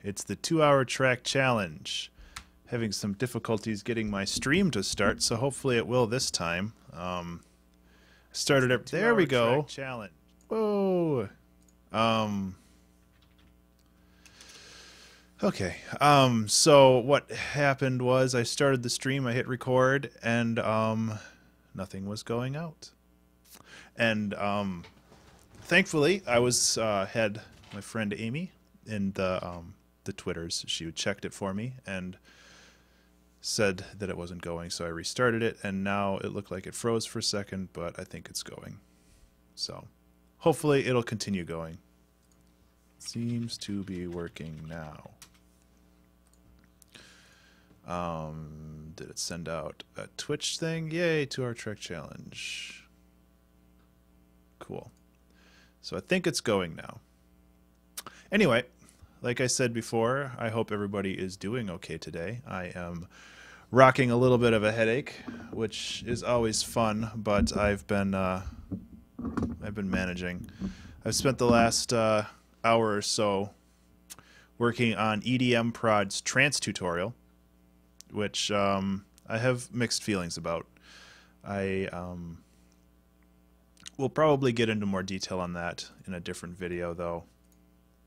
It's the 2-hour track challenge. Having some difficulties getting my stream to start, so hopefully it will this time. Started it. There we go. Challenge. Whoa. Okay. So what happened was I started the stream, I hit record, and nothing was going out. And thankfully, I was had my friend Amy in the Twitters. She checked it for me and said that it wasn't going, so I restarted it, and now it looked like it froze for a second, but I think it's going. So hopefully it'll continue going. Seems to be working now. Did it send out a Twitch thing? Yay, 2-hour track challenge. Cool. So I think it's going now. Anyway, like I said before, I hope everybody is doing okay today. I am rocking a little bit of a headache, which is always fun, but I've been managing. I've spent the last hour or so working on EDM Prod's trance tutorial, which I have mixed feelings about. I will probably get into more detail on that in a different video, though,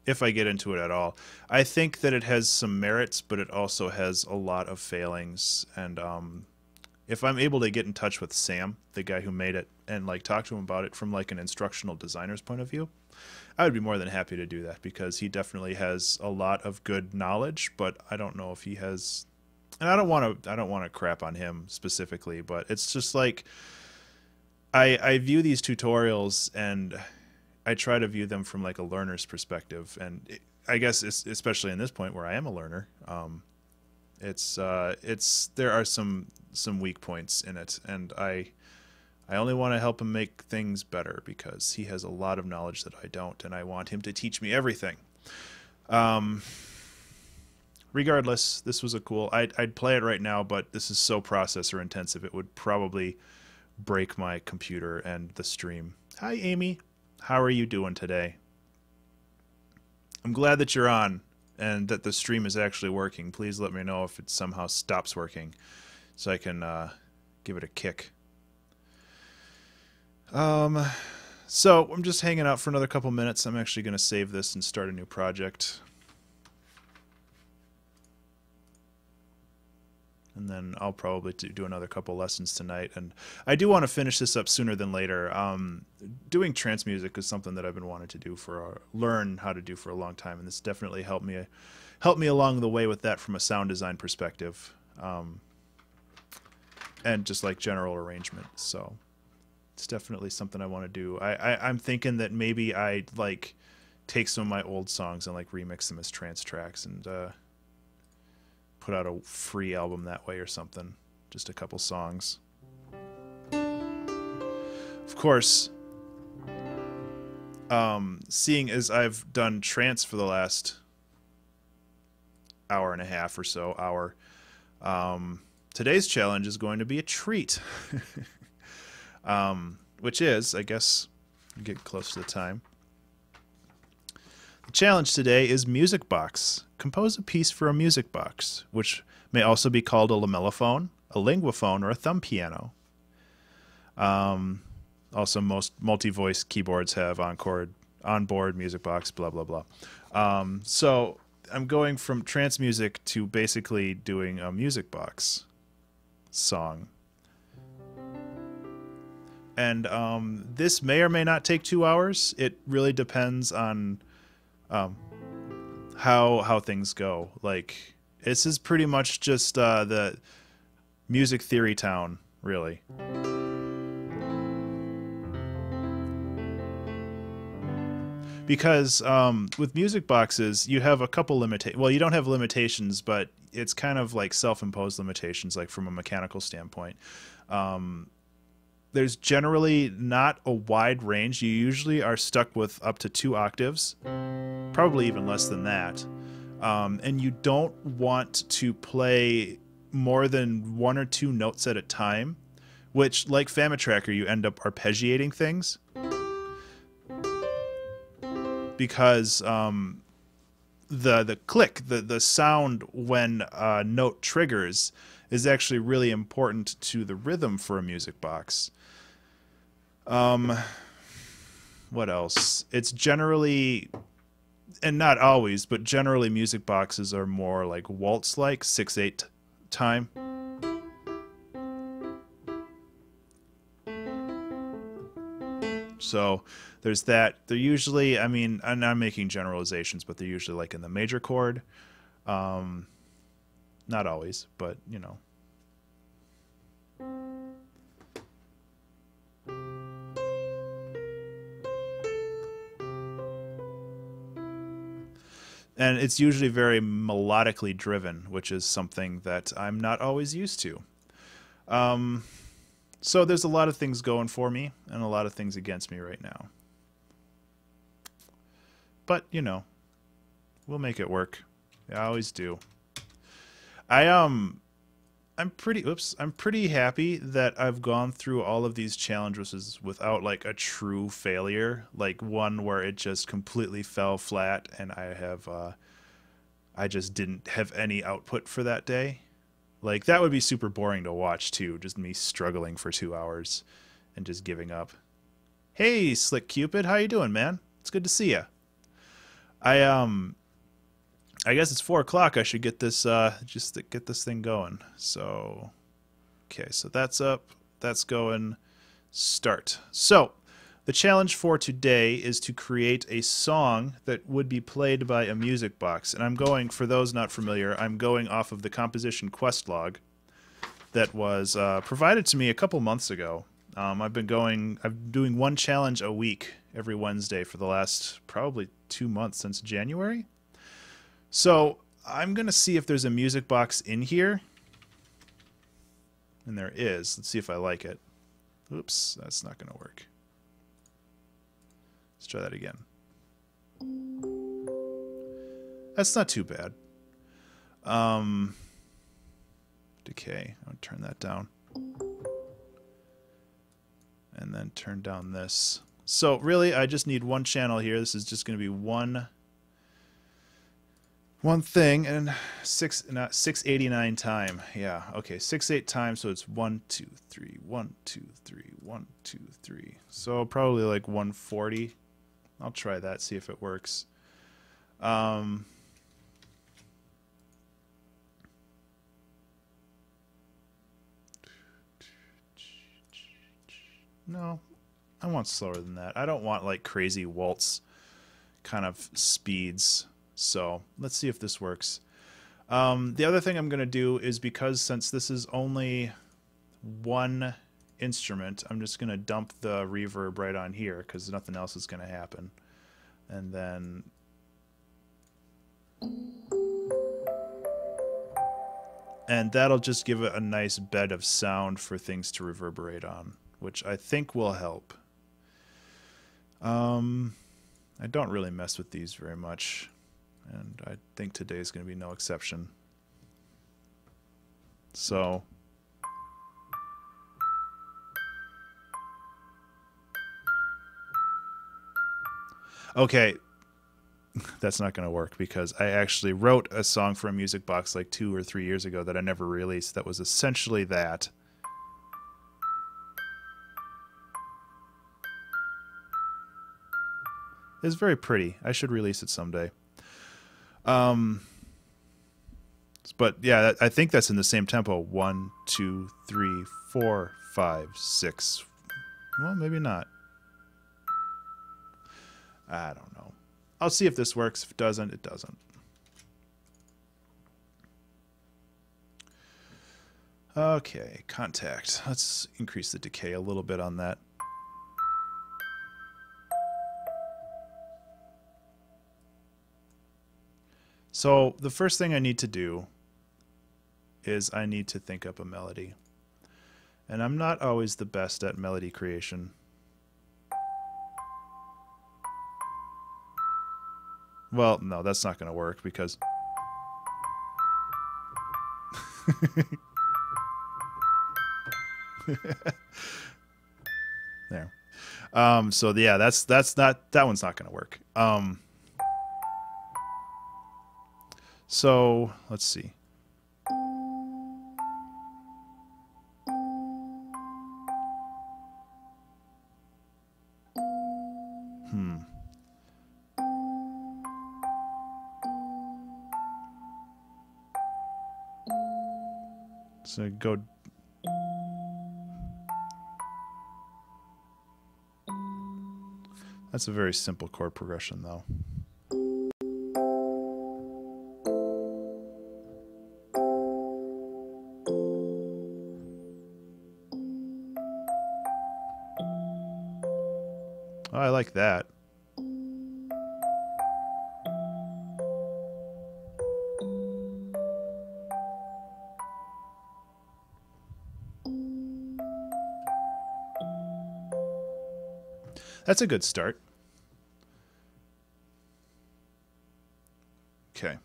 if I get into it at all. I think that it has some merits, but it also has a lot of failings. And if I'm able to get in touch with Sam, the guy who made it, and like talk to him about it from like an instructional designer's point of view, I would be more than happy to do that, because he definitely has a lot of good knowledge, but I don't know if he has. And I don't want to crap on him specifically, but it's just like I view these tutorials and I try to view them from like a learner's perspective, and I guess especially in this point where I am a learner, there are some weak points in it, and I only want to help him make things better because he has a lot of knowledge that I don't, and I want him to teach me everything. Regardless, this was a cool. I'd play it right now, but this is so processor intensive, it would probably break my computer and the stream. Hi, Amy. How are you doing today? I'm glad that you're on and that the stream is actually working. Please let me know if it somehow stops working so I can give it a kick. So I'm just hanging out for another couple minutes. I'm actually going to save this and start a new project. And then I'll probably do another couple lessons tonight. And I do want to finish this up sooner than later. Doing trance music is something that I've been wanting to do learn how to do for a long time, and this definitely helped me along the way with that from a sound design perspective, and just like general arrangement. So it's definitely something I want to do. I'm thinking that maybe I like take some of my old songs and like remix them as trance tracks and put out a free album that way or something. Just a couple songs. Of course, seeing as I've done trance for the last hour and a half or so, today's challenge is going to be a treat. Which is, I guess, get close to the time. The challenge today is Music Box. Compose a piece for a music box, which may also be called a lamellophone, a linguaphone, or a thumb piano. Also, most multi-voice keyboards have onboard music box, blah, blah, blah. So I'm going from trance music to basically doing a music box song. And this may or may not take 2 hours. It really depends on how things go. Like, this is pretty much just the music theory town, really. Because with music boxes, you have a couple limitations. Well, you don't have limitations, but it's kind of like self-imposed limitations, like from a mechanical standpoint. There's generally not a wide range. You usually are stuck with up to 2 octaves, probably even less than that. And you don't want to play more than 1 or 2 notes at a time, which, like Famitracker, you end up arpeggiating things. Because the click, the sound when a note triggers is actually really important to the rhythm for a music box. What else? It's generally, and not always, but generally music boxes are more like waltz-like, 6/8 time. So there's that. They're usually, I mean, I'm making generalizations, but they're usually like in the major chord. Not always, but you know. And it's usually very melodically driven, which is something that I'm not always used to. So there's a lot of things going for me and a lot of things against me right now. But, you know, we'll make it work. I always do. I'm pretty happy that I've gone through all of these challenges without like a true failure, like one where it just completely fell flat and I just didn't have any output for that day. Like that would be super boring to watch too, just me struggling for 2 hours and just giving up. Hey, Slick Cupid, how you doing, man? It's good to see you. I guess it's 4 o'clock. I should get this just to get this thing going. So, okay, so that's up, that's going. Start. So, the challenge for today is to create a song that would be played by a music box. And I'm going, for those not familiar, I'm going off of the composition quest log that was provided to me a couple months ago. I'm doing one challenge a week every Wednesday for the last probably 2 months since January. So I'm going to see if there's a music box in here. And there is. Let's see if I like it. Oops, that's not going to work. Let's try that again. That's not too bad. Decay. I'll turn that down. And then turn down this. So really, I just need one channel here. This is just going to be one thing, and 689 time. Yeah, okay, 6/8 time, so it's 1 2 3 1 2 3 1 2 3. So probably like 140. I'll try that, see if it works. No, I want slower than that. I don't want like crazy waltz kind of speeds. So let's see if this works. The other thing I'm going to do is, because since this is only one instrument, I'm just going to dump the reverb right on here because nothing else is going to happen. And then that'll just give it a nice bed of sound for things to reverberate on, which I think will help. I don't really mess with these very much, and I think today's going to be no exception. So okay, that's not going to work because I actually wrote a song for a music box like 2 or 3 years ago that I never released that was essentially that. It's very pretty. I should release it someday. But yeah, I think that's in the same tempo. 1 2 3 4 5 6. Well, maybe not. I don't know. I'll see if this works. If it doesn't, it doesn't. Okay, contact. Let's increase the decay a little bit on that. So the first thing I need to do is I need to think up a melody. And I'm not always the best at melody creation. Well, no, that's not going to work because... There. So yeah, that one's not going to work. So let's see. So go. That's a very simple chord progression, though. Oh, I like that. That's a good start. Okay.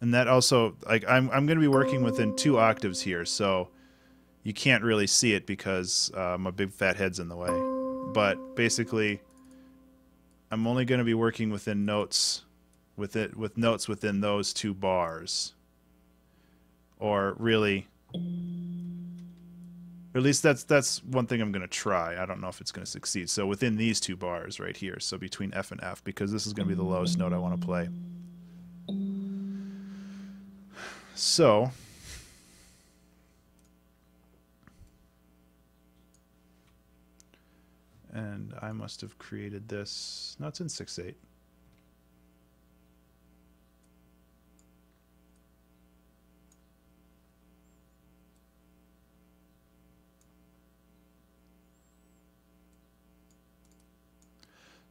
And that also, like, I'm going to be working within 2 octaves here, so you can't really see it because my big fat head's in the way. But basically, I'm only going to be working within notes, with notes within those 2 bars, or really, or at least that's one thing I'm going to try. I don't know if it's going to succeed. So within these 2 bars right here, so between F and F, because this is going to be the lowest note I want to play. So, and I must have created this. No, it's in 6/8.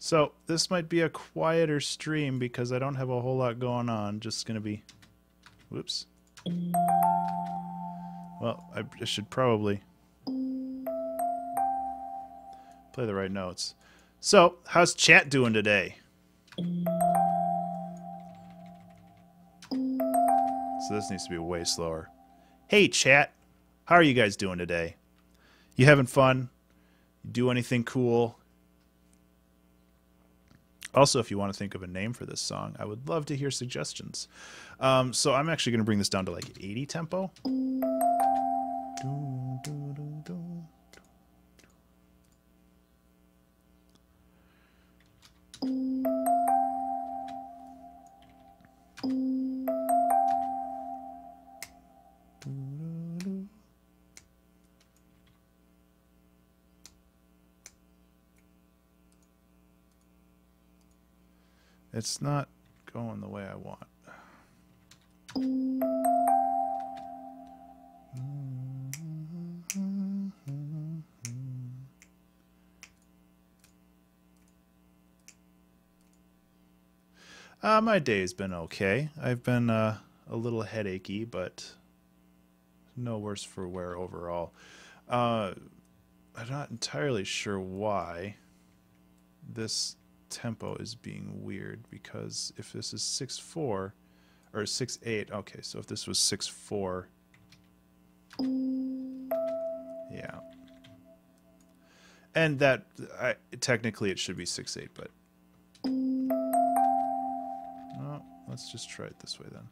So this might be a quieter stream because I don't have a whole lot going on. Just going to be, whoops. Well, I should probably play the right notes. So, how's chat doing today? So this needs to be way slower. Hey chat, how are you guys doing today? You having fun? You do anything cool? Also, if you want to think of a name for this song, I would love to hear suggestions. So I'm actually going to bring this down to like 80 tempo. It's not going the way I want. My day's been okay. I've been a little headachy, but no worse for wear overall. I'm not entirely sure why this tempo is being weird, because if this is 6/4 or 6/8, okay, so if this was 6/4, yeah, and that technically it should be 6/8, but no, let's just try it this way then.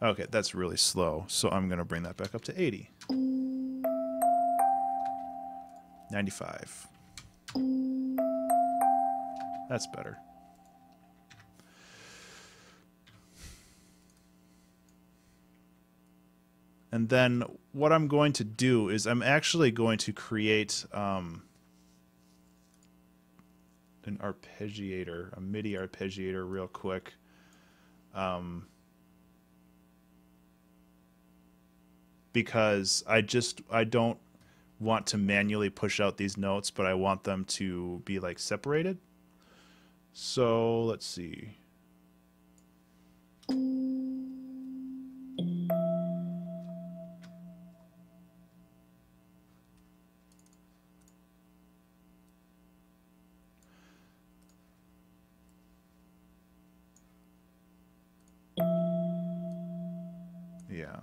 Okay, that's really slow, so I'm going to bring that back up to 80. 95. That's better. And then what I'm going to do is I'm actually going to create an arpeggiator, a MIDI arpeggiator real quick. Because I don't want to manually push out these notes, but I want them to be like separated. So let's see. Yeah.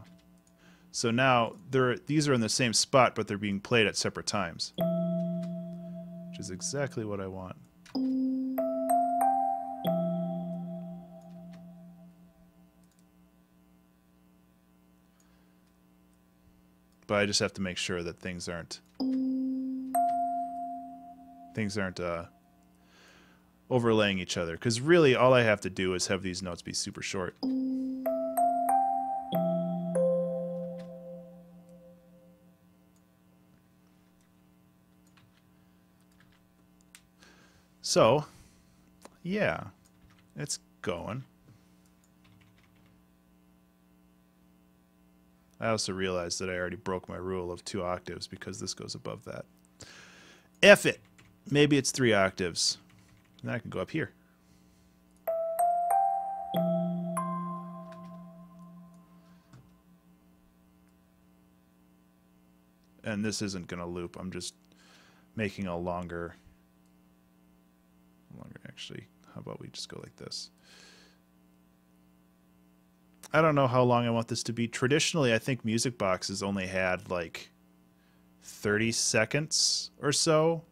So now these are in the same spot, but they're being played at separate times, which is exactly what I want. But I just have to make sure that things aren't overlaying each other, because really all I have to do is have these notes be super short. So, yeah, it's going. I also realized that I already broke my rule of 2 octaves because this goes above that. F it! Maybe it's 3 octaves. Then I can go up here. And this isn't going to loop. I'm just making a longer... Actually, how about we just go like this? I don't know how long I want this to be. Traditionally, I think music boxes only had like 30 seconds or so.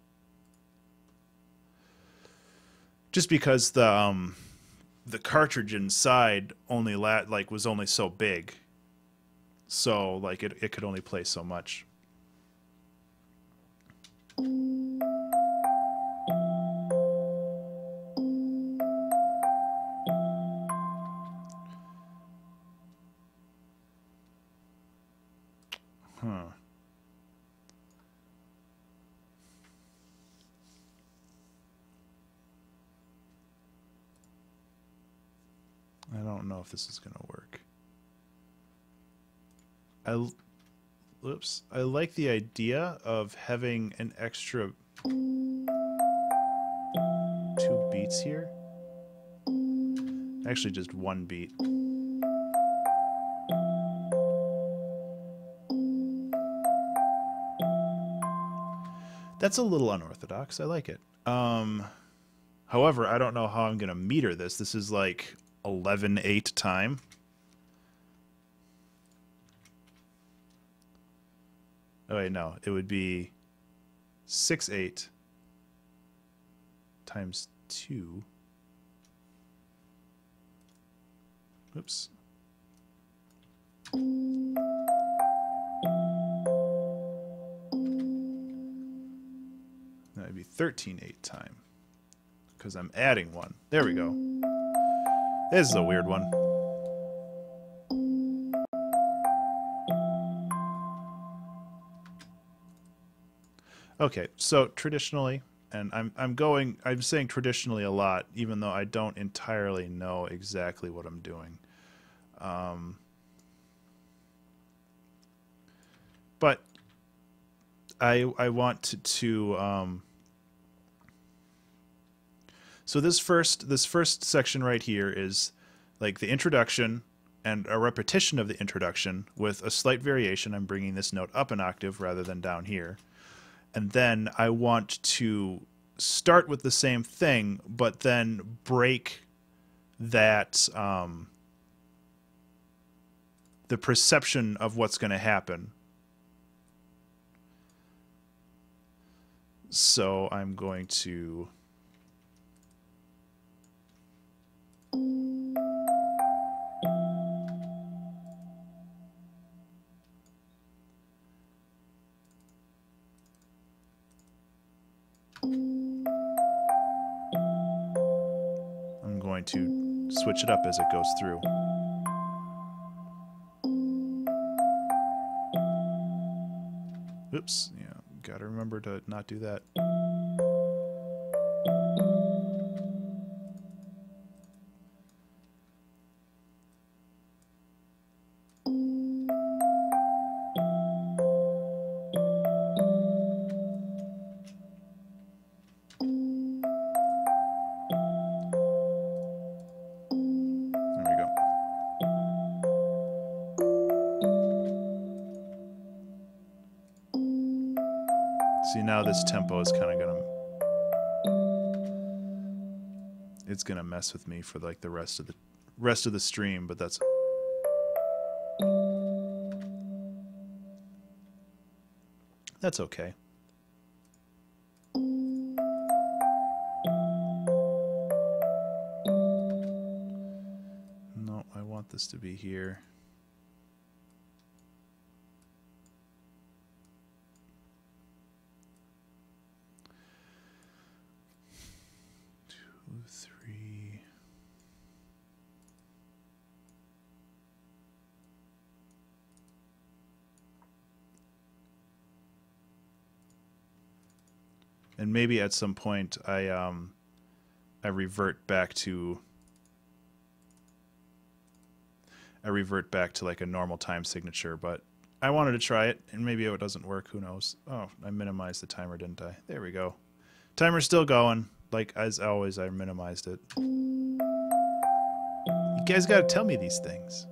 Just because the cartridge inside only was only so big. So like it could only play so much. Huh. I don't know if this is going to work. I like the idea of having an extra 2 beats here. Actually, just 1 beat. That's a little unorthodox. I like it. However, I don't know how I'm going to meter this. This is like 11/8 time. Oh wait, no. It would be 6/8 times 2. Oops. That would be 13/8 time, because I'm adding 1. There we go. This is a weird one. Okay, so traditionally, and I'm saying traditionally a lot, even though I don't entirely know exactly what I'm doing. But I want to so this first section right here is like the introduction and a repetition of the introduction with a slight variation. I'm bringing this note up an octave rather than down here. And then I want to start with the same thing, but then break that the perception of what's going to happen. So I'm going to switch it up as it goes through. Oops, yeah, gotta remember to not do that. See, now this tempo is kind of it's gonna mess with me for like the rest of the stream, but that's That's okay. No, I want this to be here. Two, three. And maybe at some point I revert back to like a normal time signature, but I wanted to try it, and maybe it doesn't work. Who knows? Oh, I minimized the timer, didn't I? There we go. Timer's still going. Like, as always, I minimized it. You guys gotta tell me these things.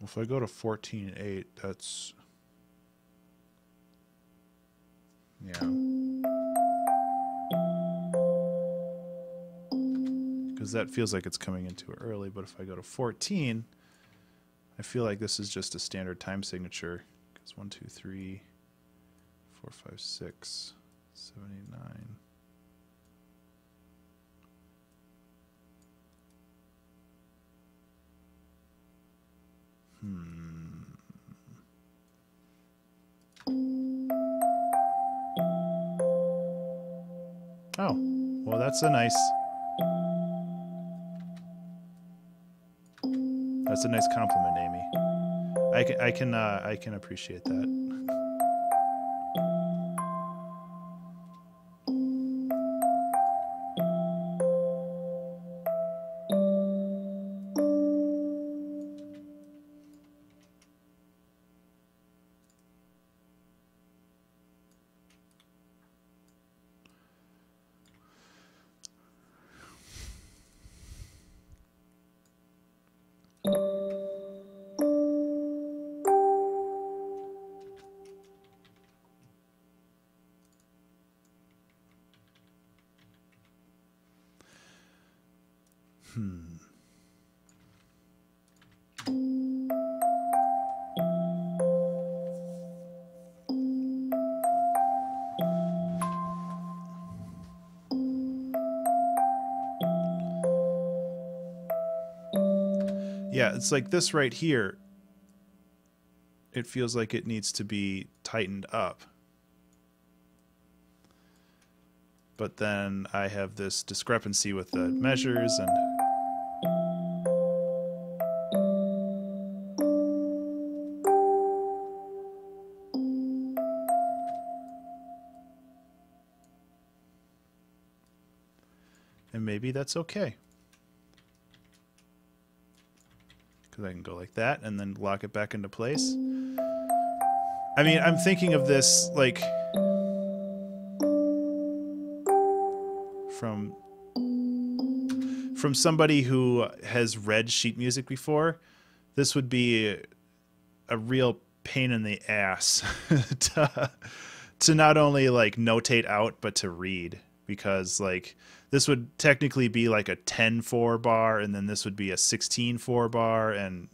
If I go to 14.8, that's... yeah. Because that feels like it's coming in too early, but if I go to 14, I feel like this is just a standard time signature. Because 1, 2, 3, 4, 5, 6, 7, 8, 9... Oh, well, that's a nice compliment, Amy. I can appreciate that. Yeah, it's like this right here. It feels like it needs to be tightened up. But then I have this discrepancy with the measures and... and maybe that's okay. Because I can go like that and then lock it back into place. I mean, I'm thinking of this like from somebody who has read sheet music before. This would be a real pain in the ass to not only like notate out but to read, because like this would technically be like a 10/4 bar, and then this would be a 16/4 bar, and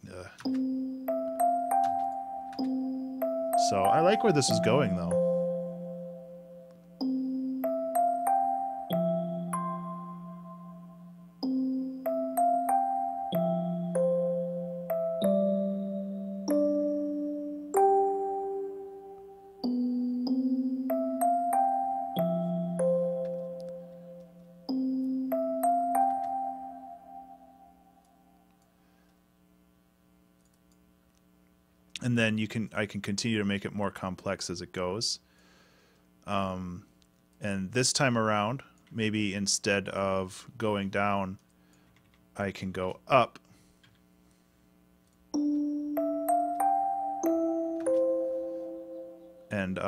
so I like where this is going though. And then I can continue to make it more complex as it goes. And this time around, maybe instead of going down, I can go up. And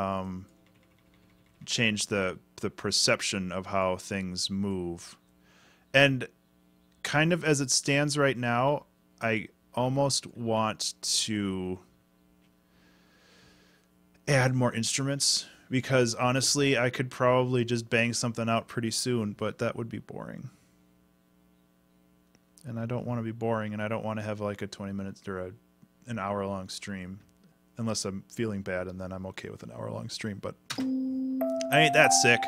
change the perception of how things move. And kind of as it stands right now, I almost want to add more instruments, because honestly, I could probably just bang something out pretty soon, but that would be boring. And I don't want to be boring, and I don't want to have like a 20 minutes or an hour long stream, unless I'm feeling bad, and then I'm okay with an hour long stream, but I ain't that sick.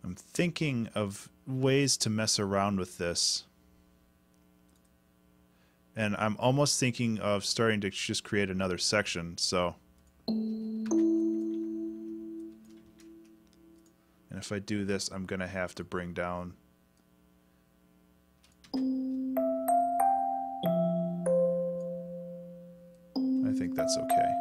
I'm thinking of ways to mess around with this. And I'm almost thinking of starting to just create another section, so. And if I do this, I'm going to have to bring down. I think that's okay.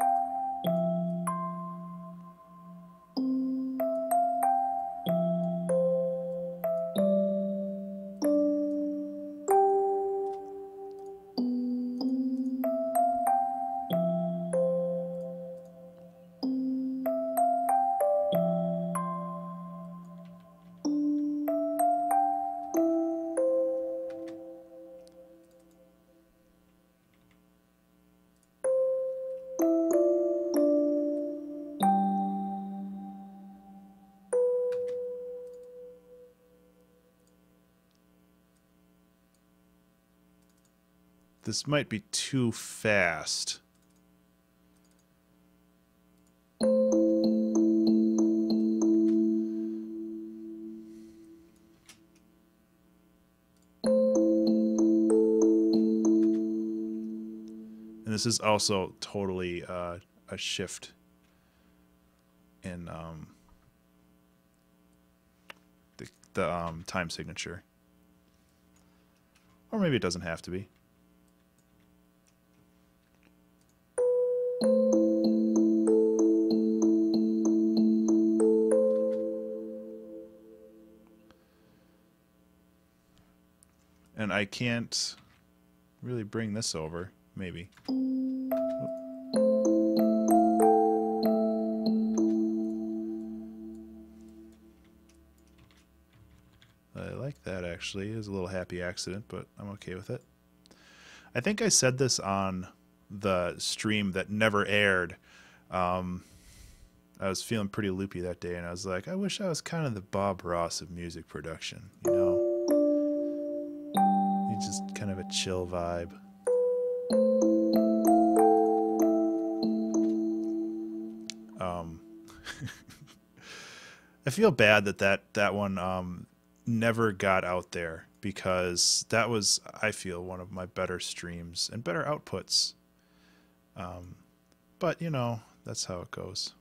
This might be too fast. And this is also totally a shift in the time signature. Or maybe it doesn't have to be. And I can't really bring this over, maybe. I like that, actually. It was a little happy accident, but I'm okay with it. I think I said this on the stream that never aired. I was feeling pretty loopy that day, and I was like, I wish I was kind of the Bob Ross of music production, you know? He's just kind of a chill vibe. I feel bad that one never got out there, because that was, I feel, one of my better streams and better outputs. But, you know, that's how it goes.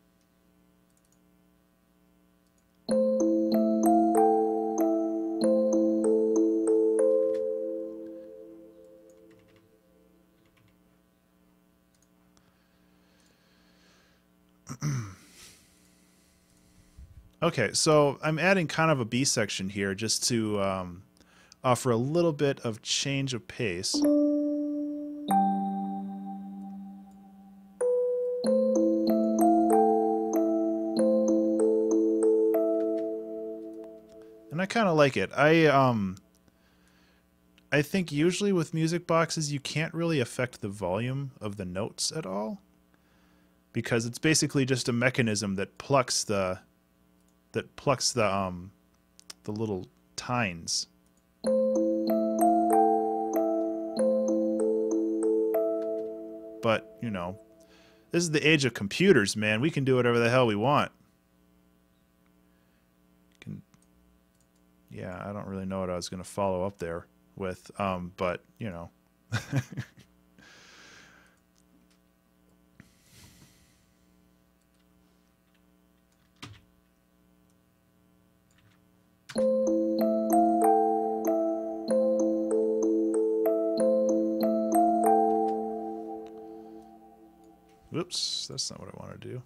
Okay, so I'm adding kind of a B section here just to offer a little bit of change of pace. And I kind of like it. I think usually with music boxes you can't really affect the volume of the notes at all, because it's basically just a mechanism that plucks the little tines. But, you know, This is the age of computers, man. We can do whatever the hell we want. Yeah, I don't really know what I was going to follow up there with, but, you know. Whoops, that's not what I want to do.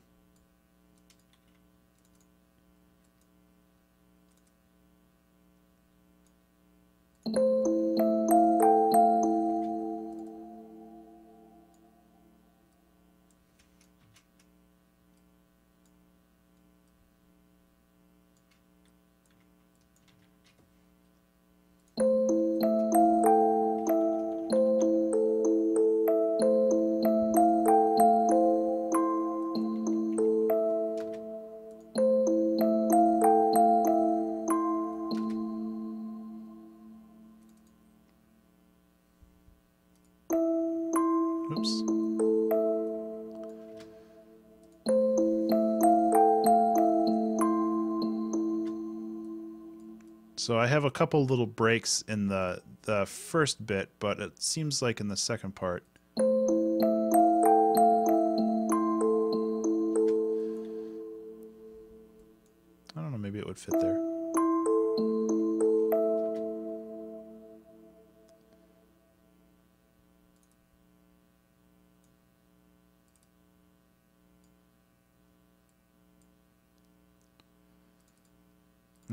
Oops. So I have a couple little breaks in the first bit, but it seems like in the second part. I don't know, maybe it would fit there.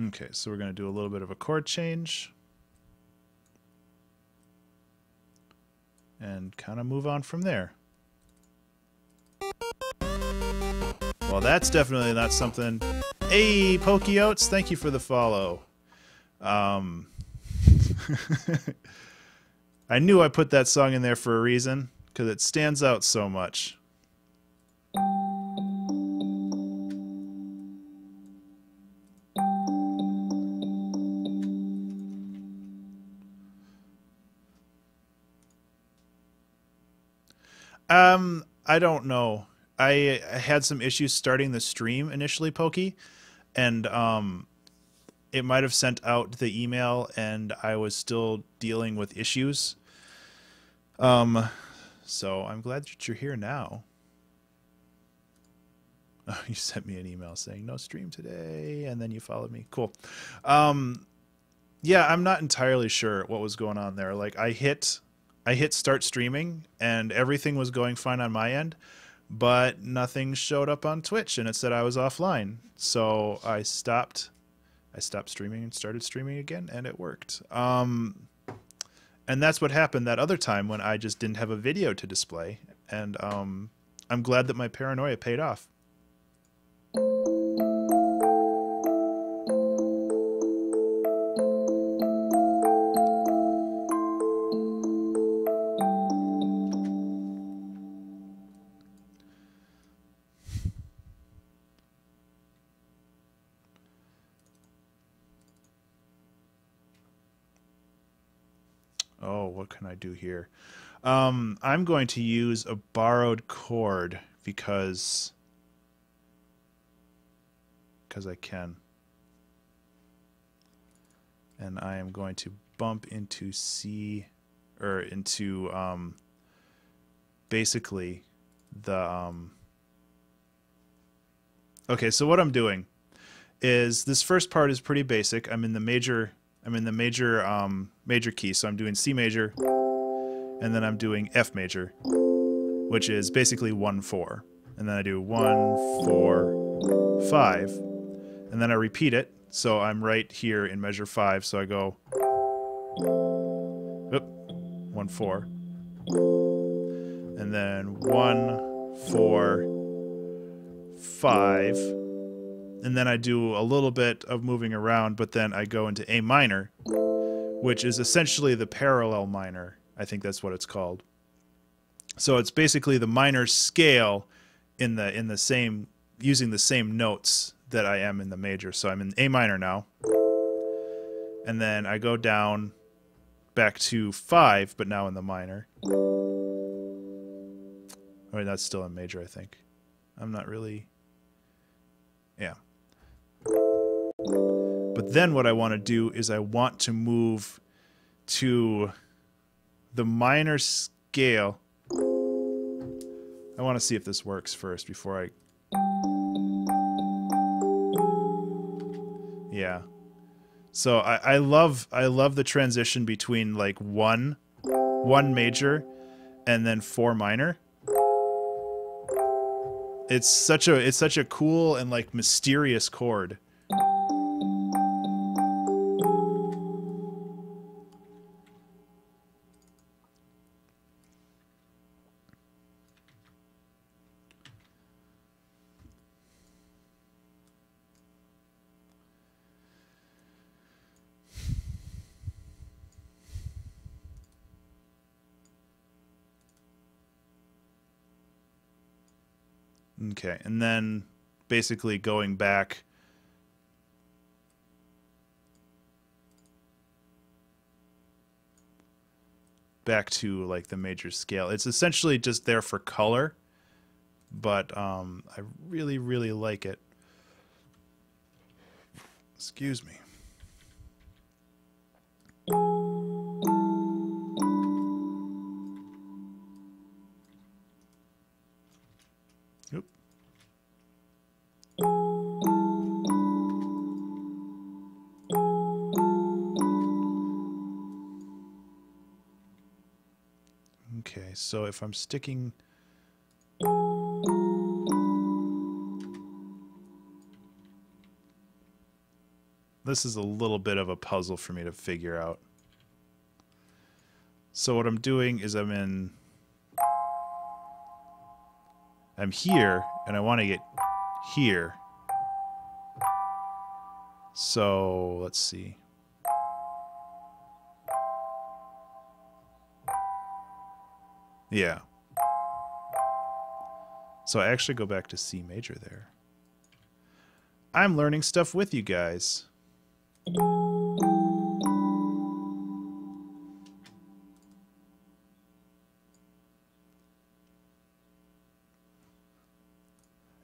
Okay, so we're going to do a little bit of a chord change. And kind of move on from there. Well, that's definitely not something... Hey, Pokey Oats, thank you for the follow. I knew I put that song in there for a reason, because it stands out so much. I don't know. I had some issues starting the stream initially, Pokey, and it might have sent out the email and I was still dealing with issues. So I'm glad that you're here now. Oh, you sent me an email saying no stream today, and then you followed me. Cool. Yeah, I'm not entirely sure what was going on there. Like I hit start streaming and everything was going fine on my end, but nothing showed up on Twitch and it said I was offline. So I stopped streaming and started streaming again and it worked. And that's what happened that other time when I just didn't have a video to display. And I'm glad that my paranoia paid off. Oh, what can I do here? I'm going to use a borrowed chord because I can. And I am going to bump into C, or into basically the okay, so what I'm doing is this first part is pretty basic. I'm in the major major key, so I'm doing C major, and then I'm doing F major, which is basically 1-4, and then I do 1-4-5, and then I repeat it. So I'm right here in measure 5. So I go 1-4, and then 1-4-5. And then I do a little bit of moving around, but then I go into A minor, which is essentially the parallel minor. I think that's what it's called. So it's basically the minor scale in the same, using the same notes that I am in the major. So I'm in A minor now. And then I go down back to 5, but now in the minor. Or that's still a major, I think. I'm not really... Yeah. But then what I want to do is I want to move to the minor scale. I want to see if this works first before I... Yeah. So I love the transition between like one major and then 4 minor. It's such a cool and like mysterious chord. Okay, and then basically going back to like the major scale. It's essentially just there for color, but I really, really like it. Excuse me. Oop. Okay, so if I'm sticking... This is a little bit of a puzzle for me to figure out. So what I'm doing is I'm here, and I want to get here. So, let's see. Yeah. So I actually go back to C major there. I'm learning stuff with you guys.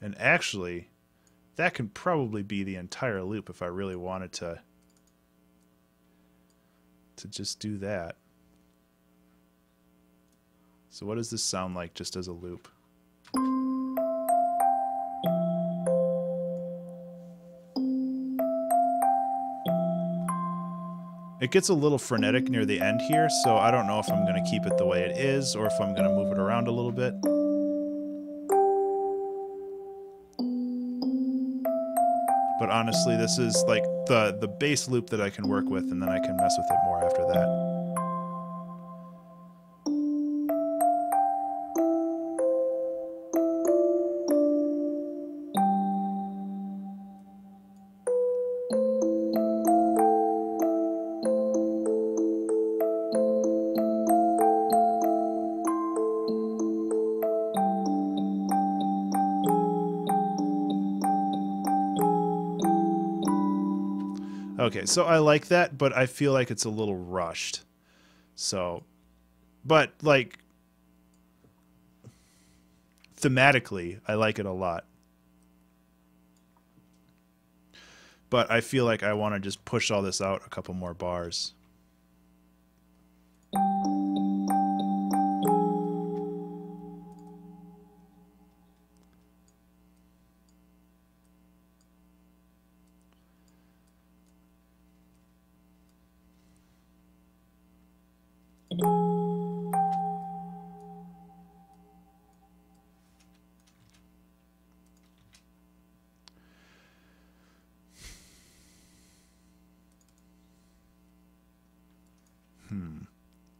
And actually, that could probably be the entire loop if I really wanted to just do that. So what does this sound like just as a loop? It gets a little frenetic near the end here, so I don't know if I'm going to keep it the way it is or if I'm going to move it around a little bit. But honestly, this is like the bass loop that I can work with, and then I can mess with it more after that. Okay, so I like that, but I feel like it's a little rushed. So, but like thematically, I like it a lot. But I feel like I want to just push all this out a couple more bars.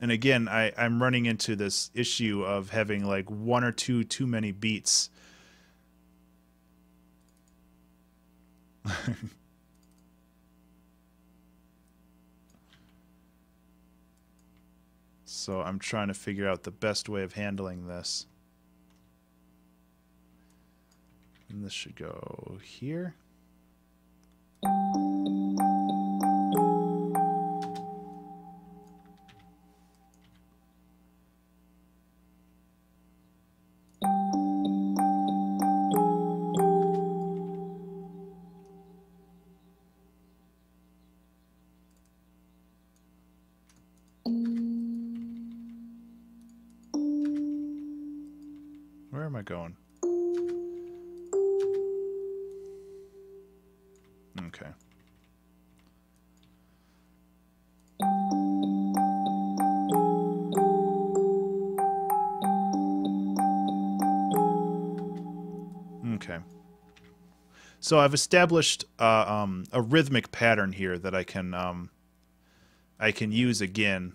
And again, I'm running into this issue of having like one or two too many beats. So I'm trying to figure out the best way of handling this. And this should go here. going. Okay. Okay. So I've established a rhythmic pattern here that I can use again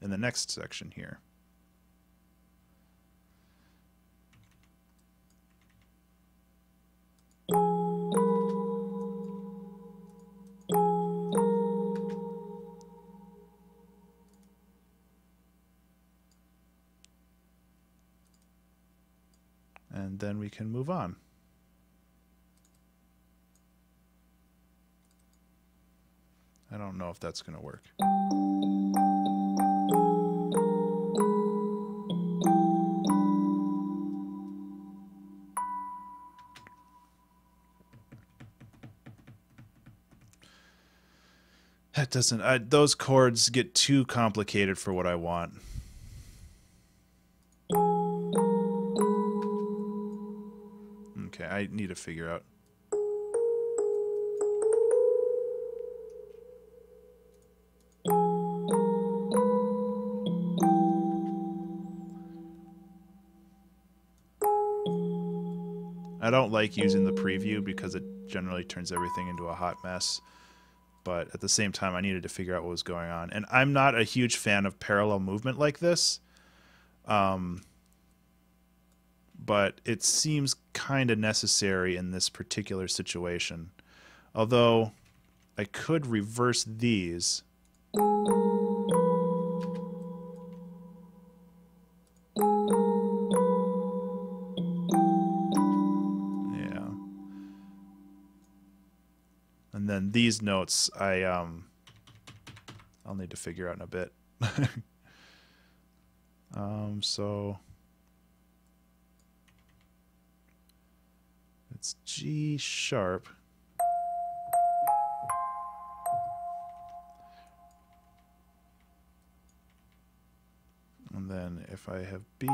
in the next section here. And then we can move on. I don't know if that's going to work. That doesn't, those chords get too complicated for what I want. Okay, I need to figure out. I don't like using the preview because it generally turns everything into a hot mess. But at the same time, I needed to figure out what was going on. And I'm not a huge fan of parallel movement like this. But it seems kind of necessary in this particular situation. Although I could reverse these. And then these notes, I'll need to figure out in a bit. So it's G sharp. And then if I have B,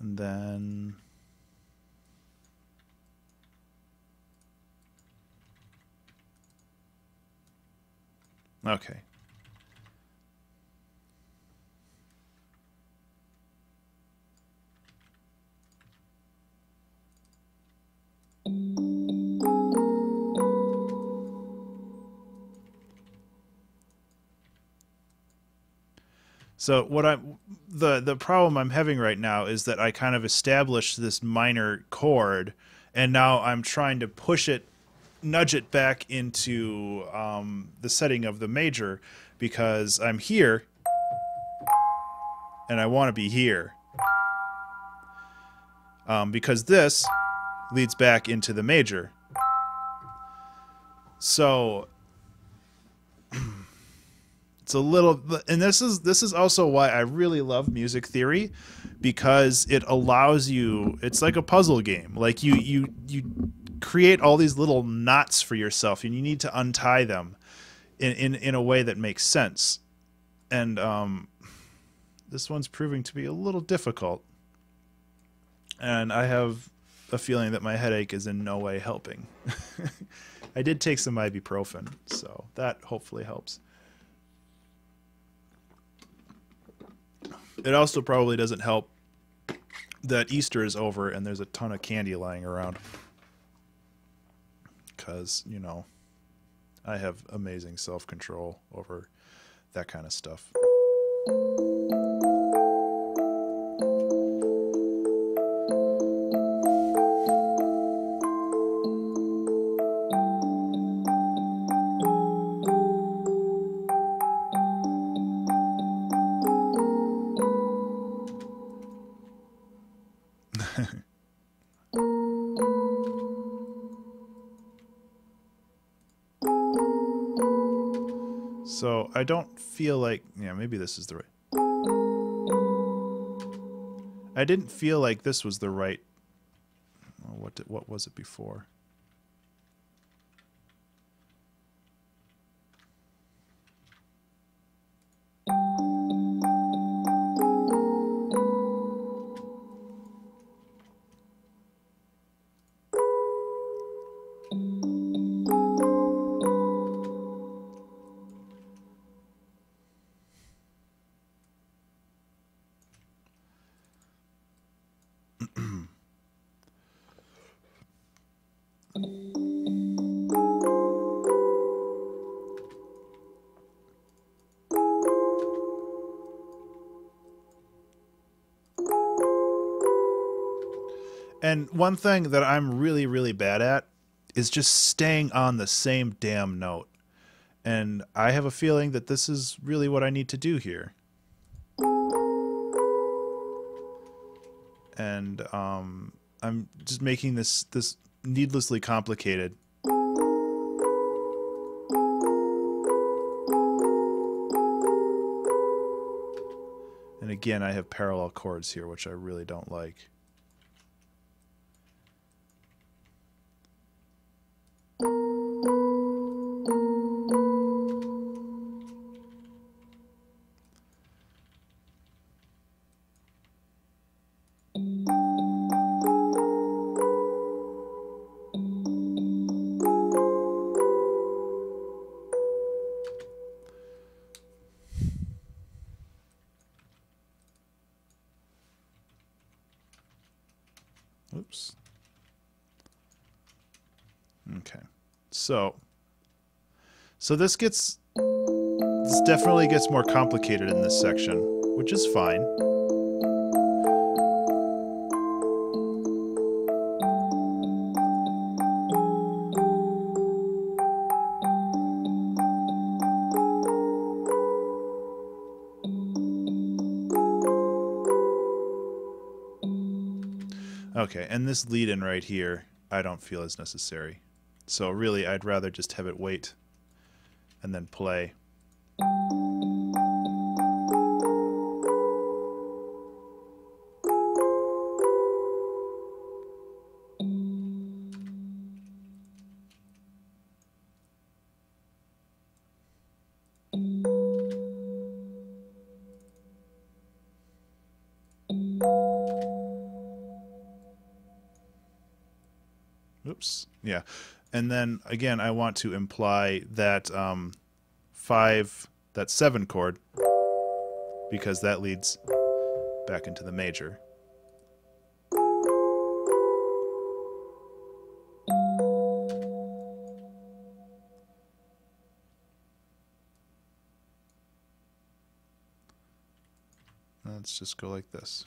and then okay. So what the problem I'm having right now is that I kind of established this minor chord, and now I'm trying to nudge it back into the setting of the major, because I'm here and I want to be here, because this leads back into the major. So it's a little, and this is also why I really love music theory, because it allows you, it's like a puzzle game. Like you create all these little knots for yourself, and you need to untie them in a way that makes sense. And this one's proving to be a little difficult, and I have a feeling that my headache is in no way helping. I did take some ibuprofen, so that hopefully helps. It also probably doesn't help that Easter is over and there's a ton of candy lying around. Because, you know, I have amazing self-control over that kind of stuff. So I don't feel like, yeah, maybe this is the right. I didn't feel like this was the right. What was it before? And one thing that I'm really, really bad at is just staying on the same damn note. And I have a feeling that this is really what I need to do here. And I'm just making this needlessly complicated. And again, I have parallel chords here, which I really don't like. Oops. Okay. So this definitely gets more complicated in this section, which is fine. Okay, and this lead-in right here, I don't feel is necessary. So really, I'd rather just have it wait and then play. Oops. Yeah. And then again, I want to imply that that 7 chord, because that leads back into the major. Let's just go like this.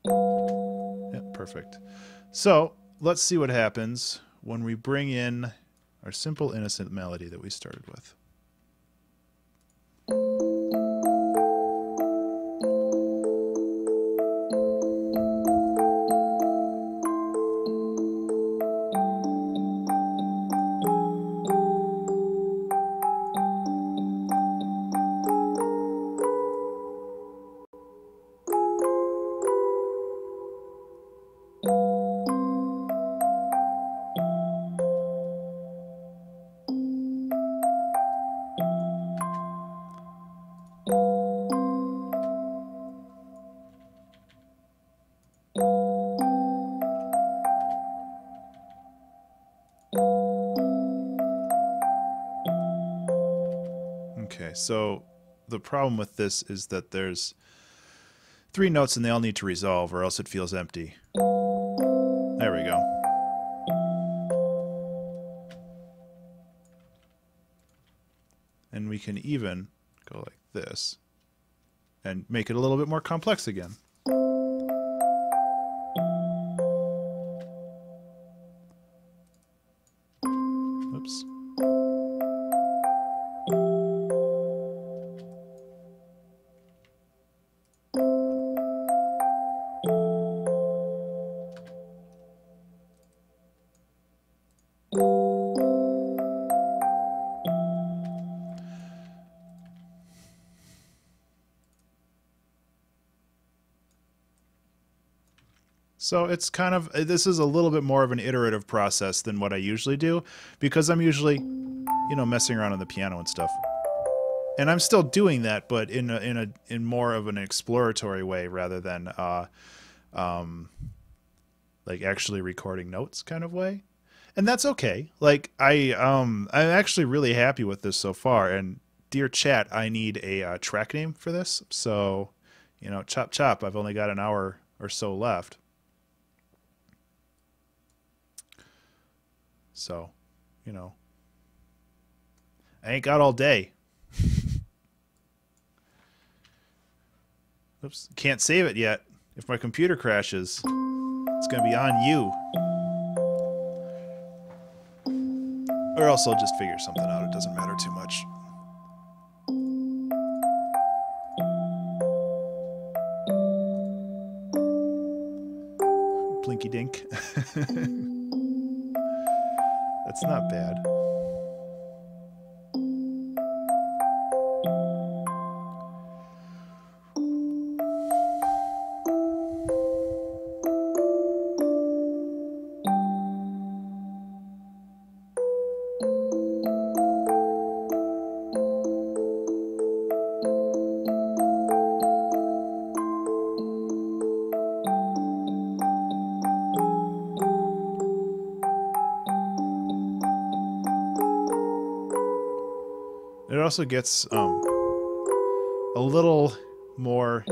Yeah, perfect. So let's see what happens when we bring in our simple, innocent melody that we started with. Okay, so the problem with this is that there's 3 notes and they all need to resolve or else it feels empty. There we go. And we can even go like this and make it a little bit more complex again. Oops. So it's kind of, this is a little bit more of an iterative process than what I usually do, because I'm usually, messing around on the piano and stuff. And I'm still doing that, but in more of an exploratory way rather than like actually recording notes kind of way. And that's okay. Like I'm actually really happy with this so far. And dear chat, I need a track name for this. So, chop chop. I've only got an hour or so left. So, I ain't got all day. Oops, can't save it yet. If my computer crashes, it's gonna be on you. Or else I'll just figure something out. It doesn't matter too much. Blinky dink. That's not bad. It also gets a little more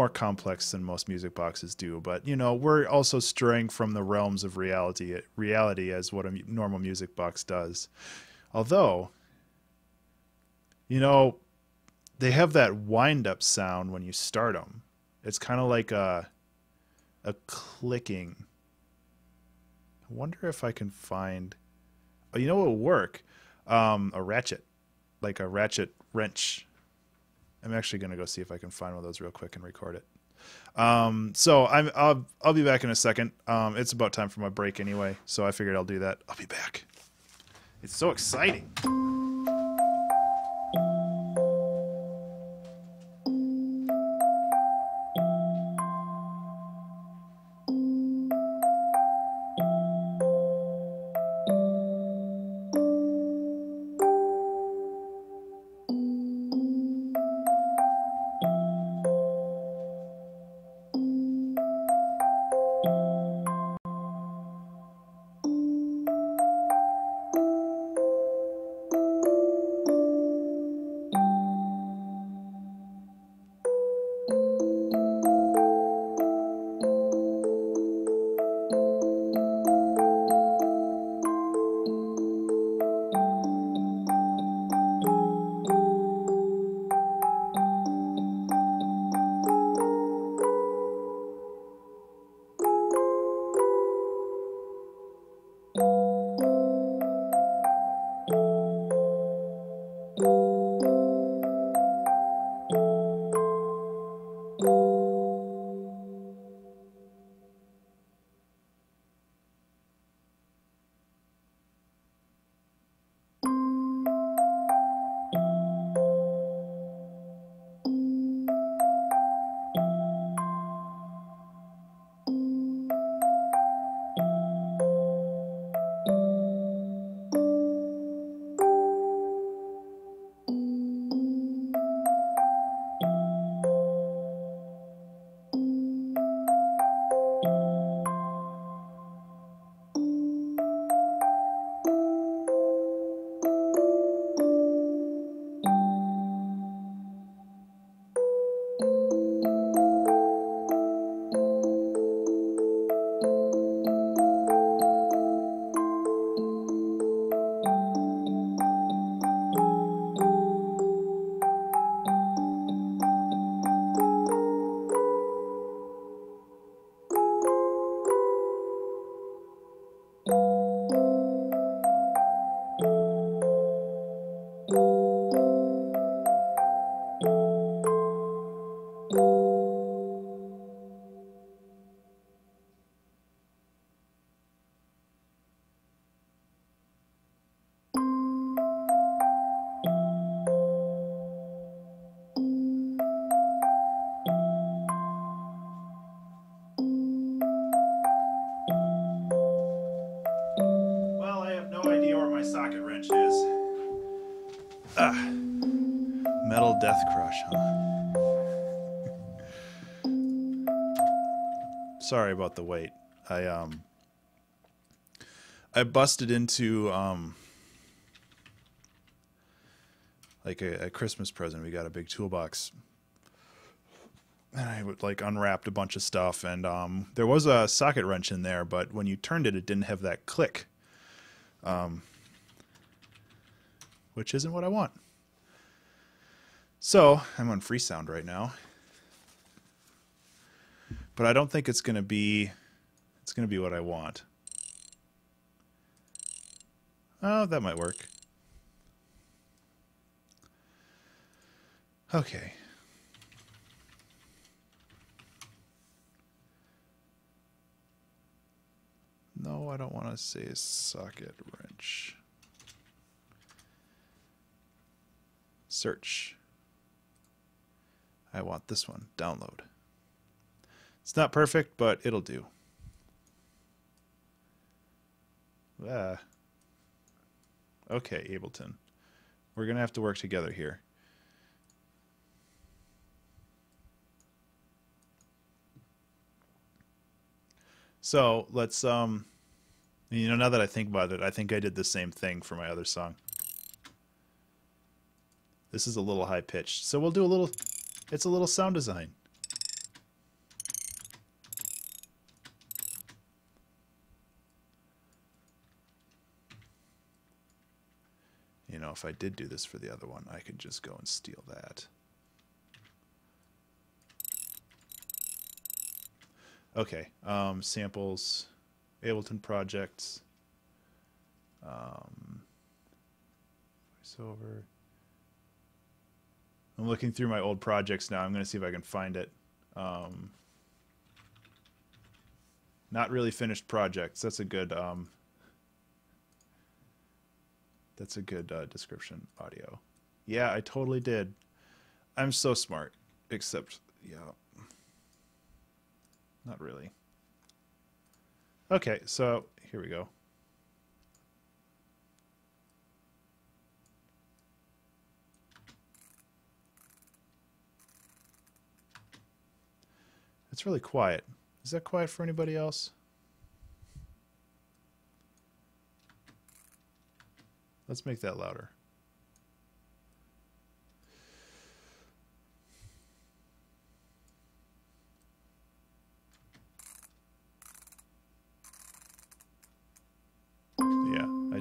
complex than most music boxes do, but we're also straying from the realms of reality as what a normal music box does. Although, they have that wind up sound when you start them. It's kind of like a clicking. I wonder if I can find, oh, what will work? A ratchet, like a ratchet wrench. I'm actually going to go see if I can find one of those real quick and record it. So I'll be back in a second. It's about time for my break anyway, so I figured I'll do that. I'll be back. It's so exciting. Metal Death Crush, huh? Sorry about the wait. I busted into like a Christmas present. We got a big toolbox, and I would like unwrapped a bunch of stuff, and there was a socket wrench in there, but when you turned it, it didn't have that click, which isn't what I want. So I'm on free sound right now, but I don't think it's gonna be what I want. Oh, that might work. Okay. No, I don't want to say socket wrench. Search. I want this one. Download. It's not perfect, but it'll do. Okay, Ableton. We're going to have to work together here. So let's, now that I think about it, I think I did the same thing for my other song. This is a little high pitched, so we'll do it's a little sound design. You know, if I did do this for the other one, I could just go and steal that. Okay, samples, Ableton projects, voiceover. I'm looking through my old projects now. I'm going to see if I can find it. Not really finished projects. That's a good description. Audio. Yeah, I totally did. I'm so smart. Except, yeah. Not really. Okay, so here we go. It's really quiet. Is that quiet for anybody else? Let's make that louder. Yeah, I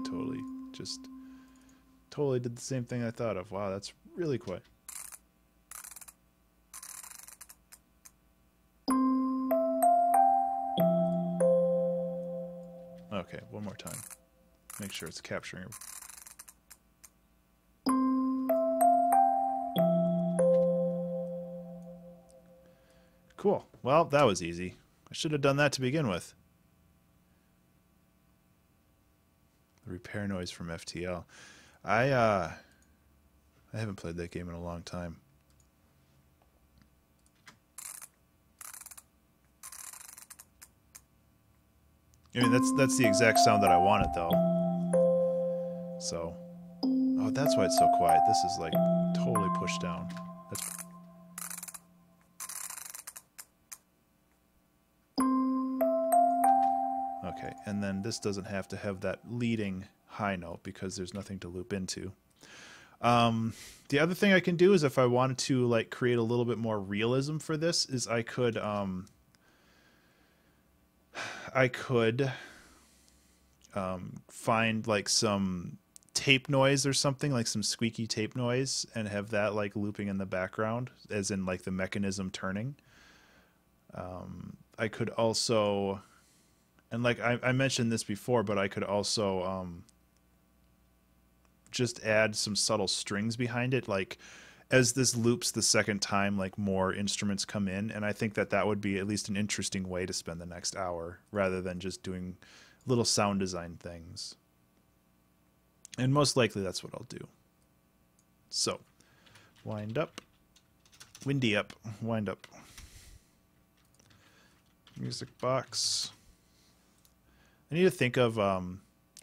totally did the same thing I thought of. Wow, that's really quiet. Okay, one more time. Make sure it's capturing. Cool. Well, that was easy. I should have done that to begin with. The repair noise from FTL. I haven't played that game in a long time. I mean, that's the exact sound that I wanted, though. So, oh, that's why it's so quiet. This is like totally pushed down. That's okay. And then this doesn't have to have that leading high note because there's nothing to loop into. The other thing I can do is if I wanted to like create a little bit more realism for this is I could find like some tape noise or something, like some squeaky tape noise, and have that like looping in the background as in like the mechanism turning. I could also, and like I mentioned this before, but I could also just add some subtle strings behind it, like as this loops the second time, like more instruments come in, and I think that would be at least an interesting way to spend the next hour rather than just doing little sound design things. And most likely that's what I'll do. So, wind up, windy up, wind up. Music box. I need to think of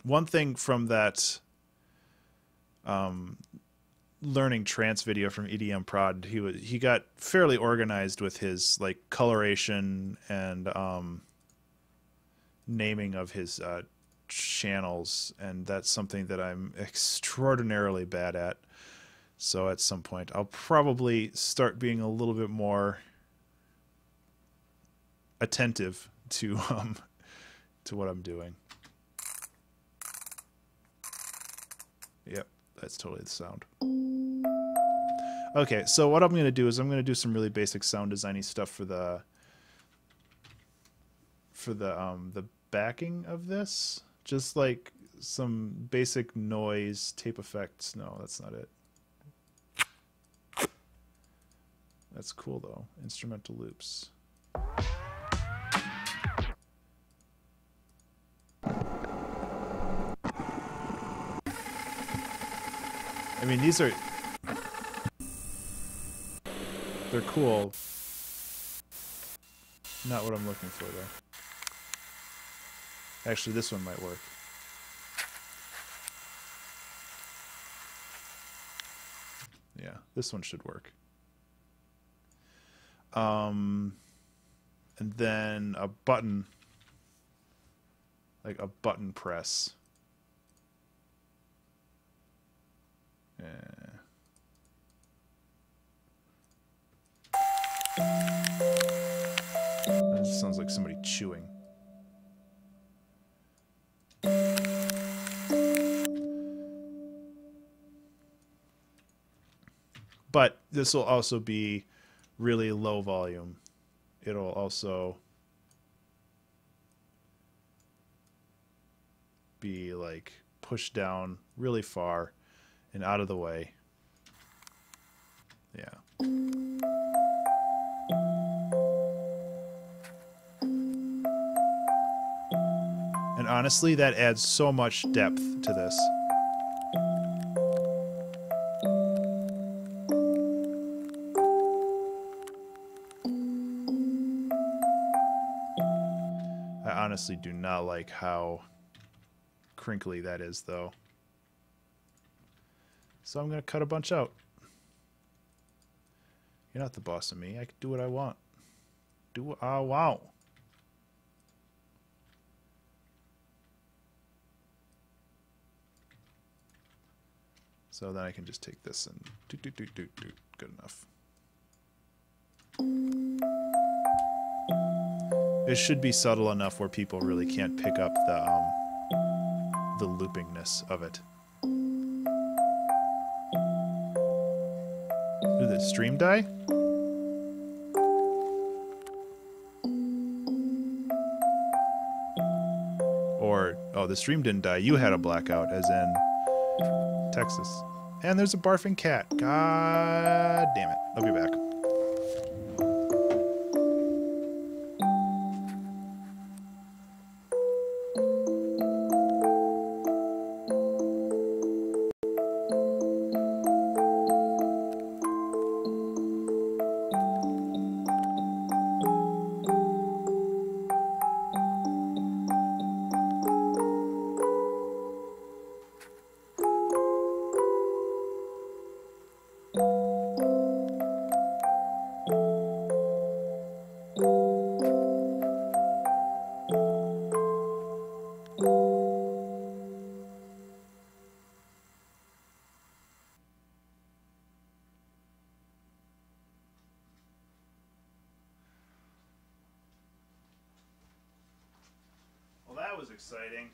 one thing from that learning trance video from EDM Prod, he got fairly organized with his like coloration and naming of his channels, and that's something that I'm extraordinarily bad at. So at some point I'll probably start being a little bit more attentive to what I'm doing. Yep, that's totally the sound. Okay, so what I'm going to do is I'm going to do some really basic sound designy stuff for the backing of this. Just like some basic noise, tape effects. No, that's not it. That's cool though. Instrumental loops. I mean, they're cool. Not what I'm looking for though. Actually, this one might work. Yeah, this one should work. And then a button, like a button press. That just sounds like somebody chewing. But this will also be really low volume. It'll also be like pushed down really far and out of the way. Yeah. And honestly, that adds so much depth to this. I honestly do not like how crinkly that is, though. So I'm going to cut a bunch out. You're not the boss of me. I can do what I want. Do what I want. So then I can just take this and do. Good enough. It should be subtle enough where people really can't pick up the loopingness of it. Did the stream die? Or, oh, the stream didn't die. You had a blackout, as in Texas. And there's a barfing cat. God damn it. I'll be back. Was exciting.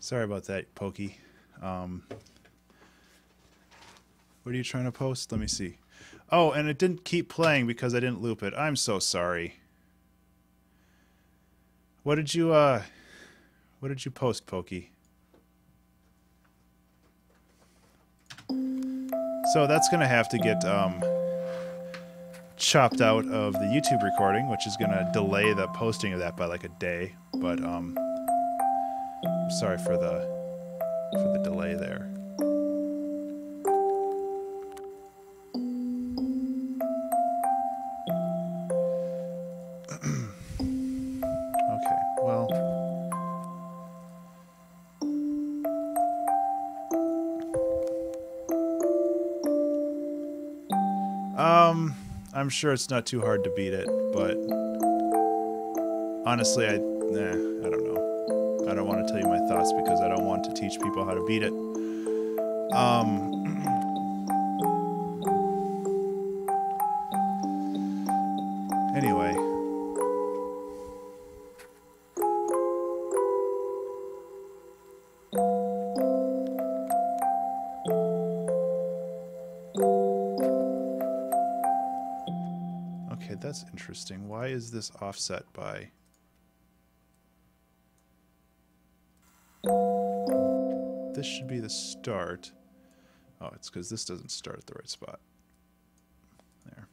Sorry about that, Pokey. What are you trying to post? Let me see. Oh, and it didn't keep playing because I didn't loop it. I'm so sorry. What did you post, Pokey? So that's going to have to get chopped out of the YouTube recording, which is going to delay the posting of that by like a day. But I'm sorry for the delay there. Okay. I'm sure it's not too hard to beat it, but honestly, I don't know. I don't want to tell you my thoughts because I don't want to teach people how to beat it. Anyway. Okay, that's interesting. Why is this offset by... This should be the start. Oh, it's because this doesn't start at the right spot. There.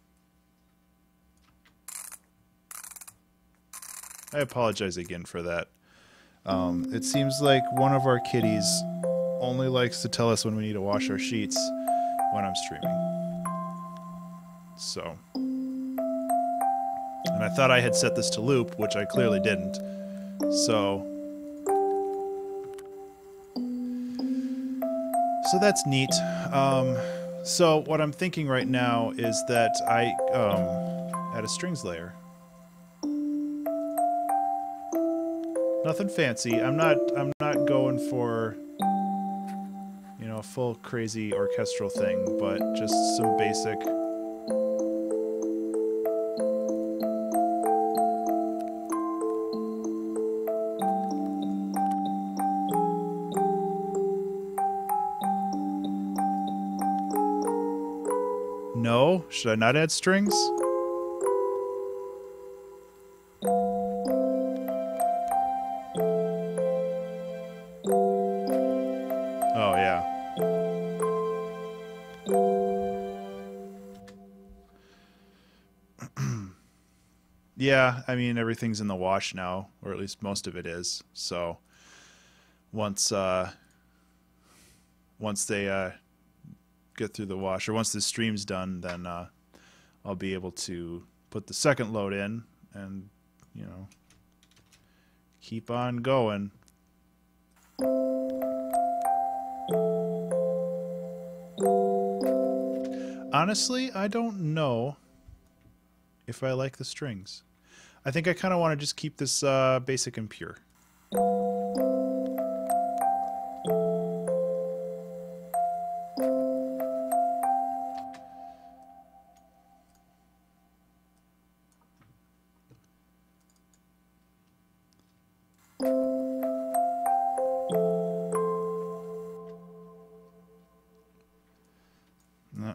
I apologize again for that. It seems like one of our kitties only likes to tell us when we need to wash our sheets when I'm streaming. So. And I thought I had set this to loop, which I clearly didn't. So that's neat. So what I'm thinking right now is that I add a strings layer. Nothing fancy. I'm not going for, you know, a full crazy orchestral thing, but just some basic. No? Should I not add strings? Oh, yeah. Yeah, I mean, everything's in the wash now, or at least most of it is. So once they get through the wash, or once the stream's done, then I'll be able to put the second load in and, you know, keep on going. Honestly, I don't know if I like the strings. I think I kind of want to just keep this basic and pure.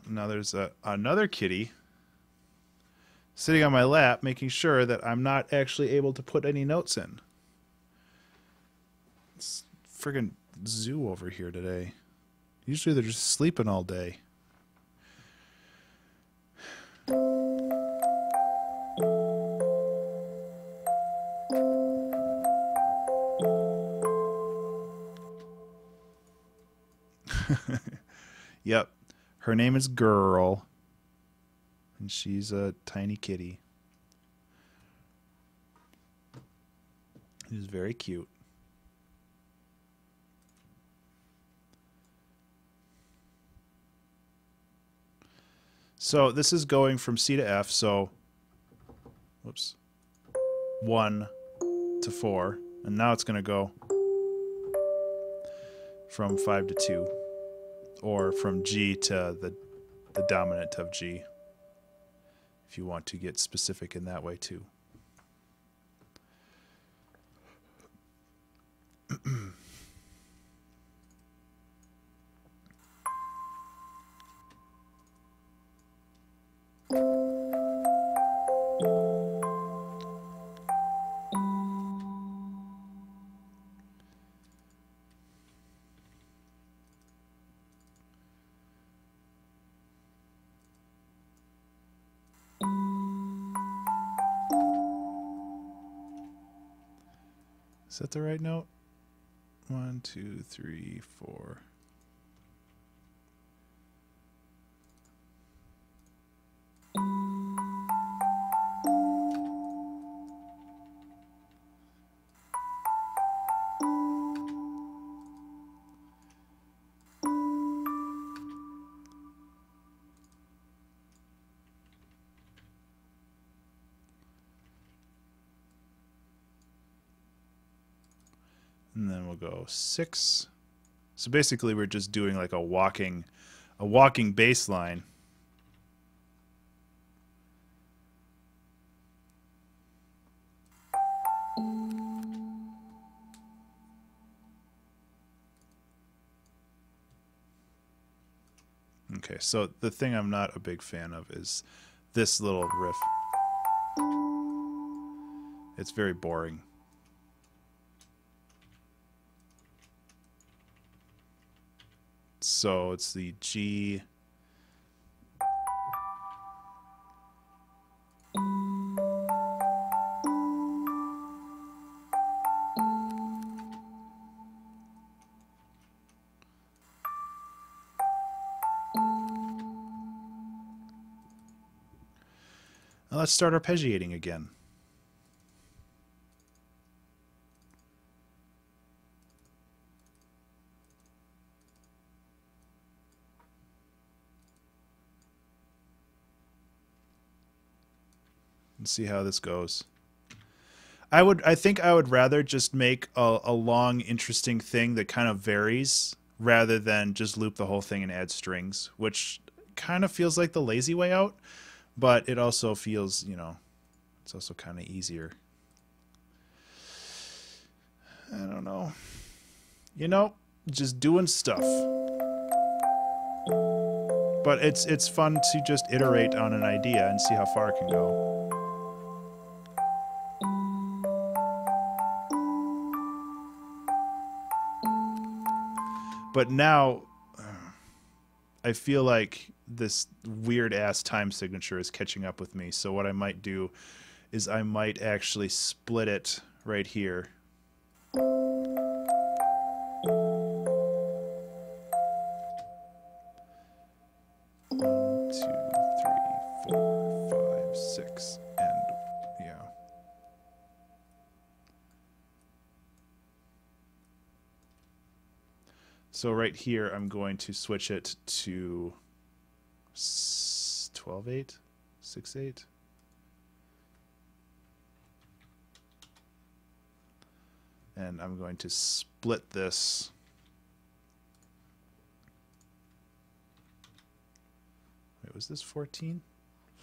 Now there's another kitty sitting on my lap, making sure that I'm not actually able to put any notes in. It's friggin' zoo over here today. Usually they're just sleeping all day. Yep. Her name is Girl. And she's a tiny kitty. She's very cute. So this is going from C to F, so whoops. 1 to 4. And now it's going to go from 5 to 2. Or from G to the dominant of G. If you want to get specific in that way too. Is that the right note? 1, 2, 3, 4. And then we'll go 6. So basically we're just doing like a walking bass line. Okay, so the thing I'm not a big fan of is this little riff. It's very boring. So it's the G. Now let's start arpeggiating again. And see how this goes. I think I would rather just make a long, interesting thing that kind of varies rather than just loop the whole thing and add strings, which kind of feels like the lazy way out, but it also feels, you know, it's also kind of easier. I don't know. You know, just doing stuff. But it's fun to just iterate on an idea and see how far it can go. But now, I feel like this weird-ass time signature is catching up with me. So what I might do is I might actually split it right here. 1, 2, 3, 4, 5, 6, and yeah. So right here, I'm going to switch it to 12/8, 6/8. And I'm going to split this. Wait, was this 14?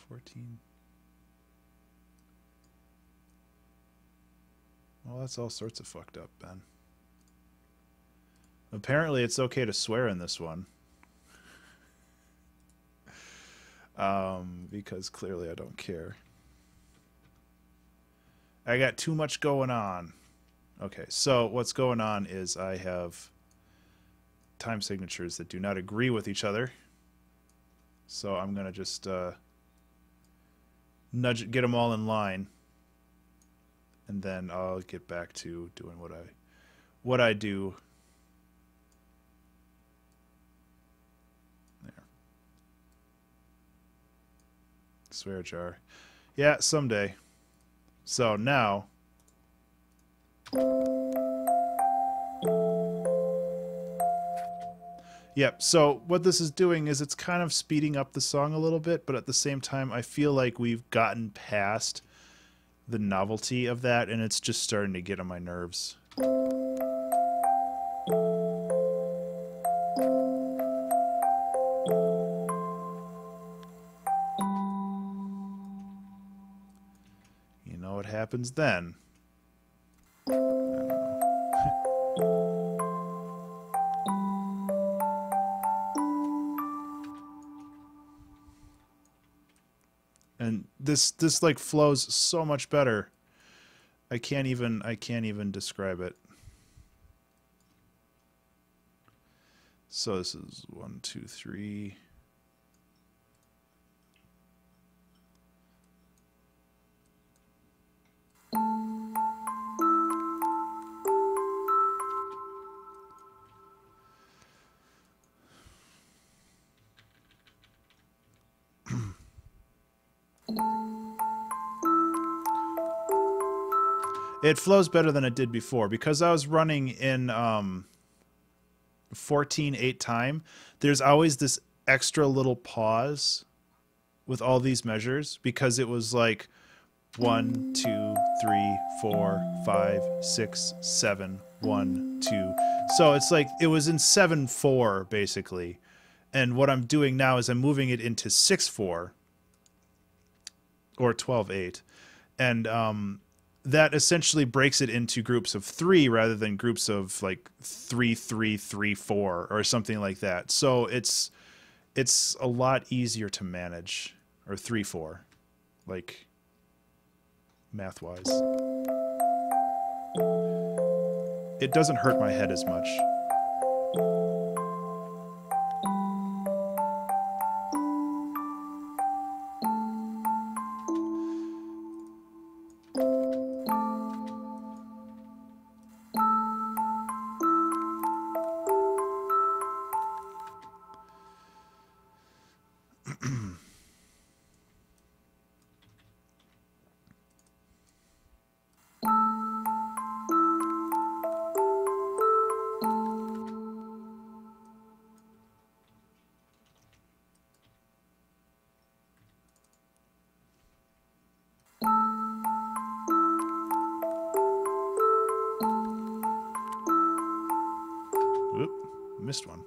14. Well, that's all sorts of fucked up, Ben. Apparently, it's okay to swear in this one. Because clearly I don't care. I got too much going on. Okay, so what's going on is I have time signatures that do not agree with each other. So I'm going to just get them all in line. And then I'll get back to doing what I do. There. Swear jar. Yeah, someday. So now yep, so what this is doing is it's kind of speeding up the song a little bit, but at the same time I feel like we've gotten past the novelty of that and it's just starting to get on my nerves. You know what happens then? I don't know. And this like flows so much better. I can't even describe it. So this is 1, 2, 3. It flows better than it did before because I was running in 14/8 time. There's always this extra little pause with all these measures because it was like 1, 2, 3, 4, 5, 6, 7, 1, 2. So it's like it was in 7/4 basically. And what I'm doing now is I'm moving it into 6/4 or 12/8. And that essentially breaks it into groups of 3 rather than groups of like 3, 3, 3, 4 or something like that. So it's a lot easier to manage, or 3, 4, like math wise. It doesn't hurt my head as much. Oop, missed one.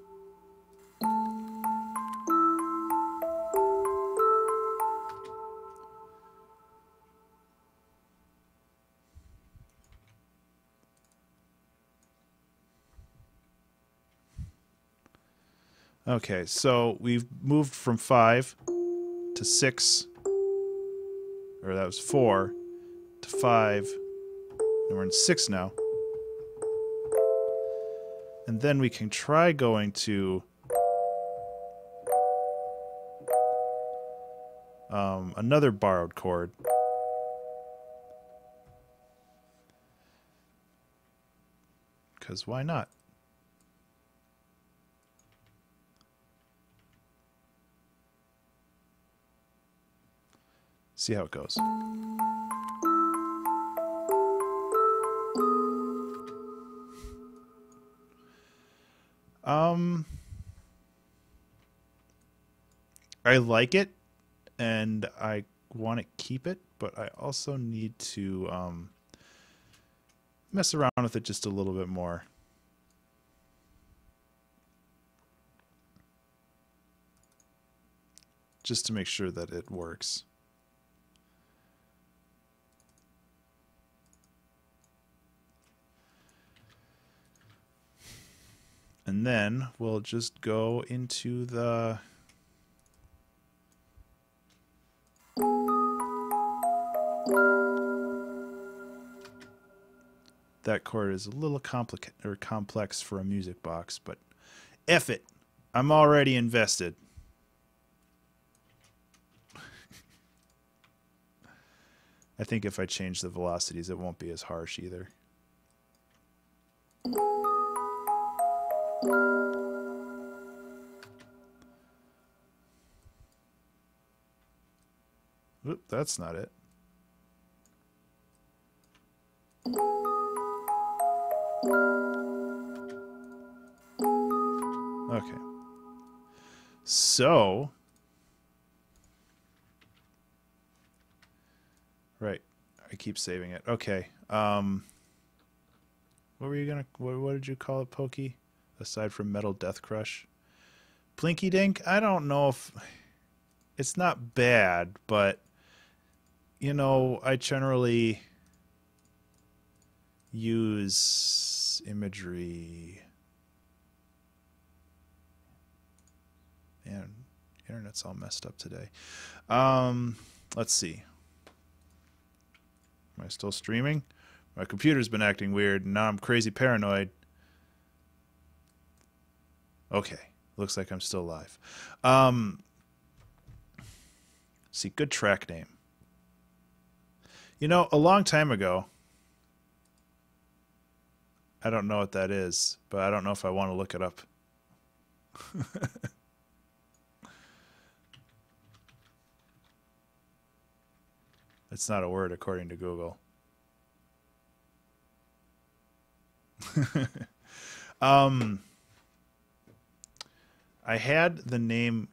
Okay, so we've moved from 5 to 6, or that was 4 to 5, and we're in 6 now. And then we can try going to another borrowed chord. Because why not? See how it goes. I like it, and I want to keep it, but I also need to mess around with it just a little bit more. Just to make sure that it works. And then we'll just go into the that chord is a little complex for a music box, but F it. I'm already invested. I think if I change the velocities, it won't be as harsh either. Oop, that's not it. Okay. So, right. I keep saving it. Okay. What were you gonna? What did you call it, Pokey? Aside from Metal Death Crush, Plinky Dink. I don't know if it's not bad, but you know, I generally use imagery. Man, internet's all messed up today. Let's see. Am I still streaming? My computer's been acting weird, and now I'm crazy paranoid. Okay, looks like I'm still live. See, good track name. You know, a long time ago, I don't know what that is, but I don't know if I want to look it up. It's not a word according to Google. I had the name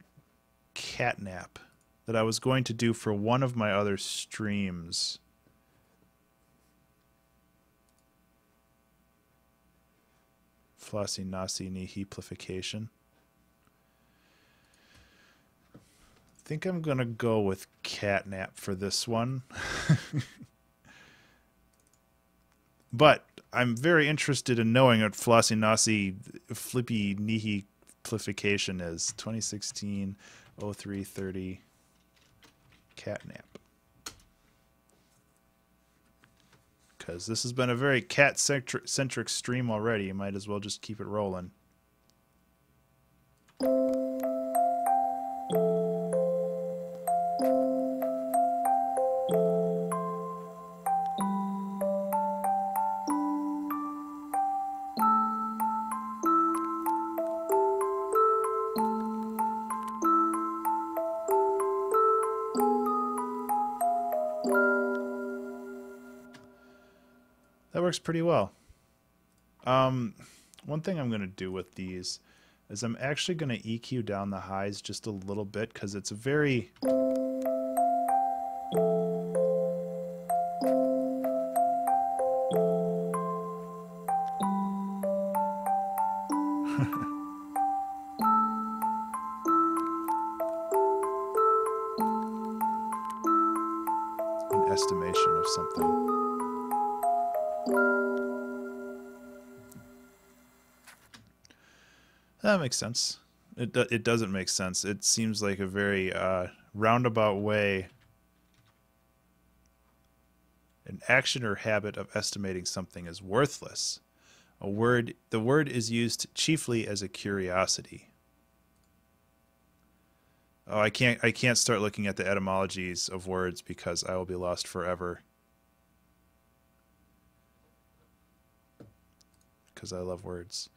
Catnap that I was going to do for one of my other streams. Flossy Nossi Nihiplification. I think I'm going to go with Catnap for this one. But I'm very interested in knowing what Flossy Nossi Flippy Nihiplification is. 2016 0330 Catnap. Because this has been a very cat-centric stream already. You might as well just keep it rolling. That works pretty well. One thing I'm going to do with these is I'm actually going to EQ down the highs just a little bit because it's a very... an estimation of something. That makes sense. It doesn't make sense. It seems like a very roundabout way, an action or habit of estimating something as worthless. The word is used chiefly as a curiosity. Oh, I can't start looking at the etymologies of words because I will be lost forever. Because I love words.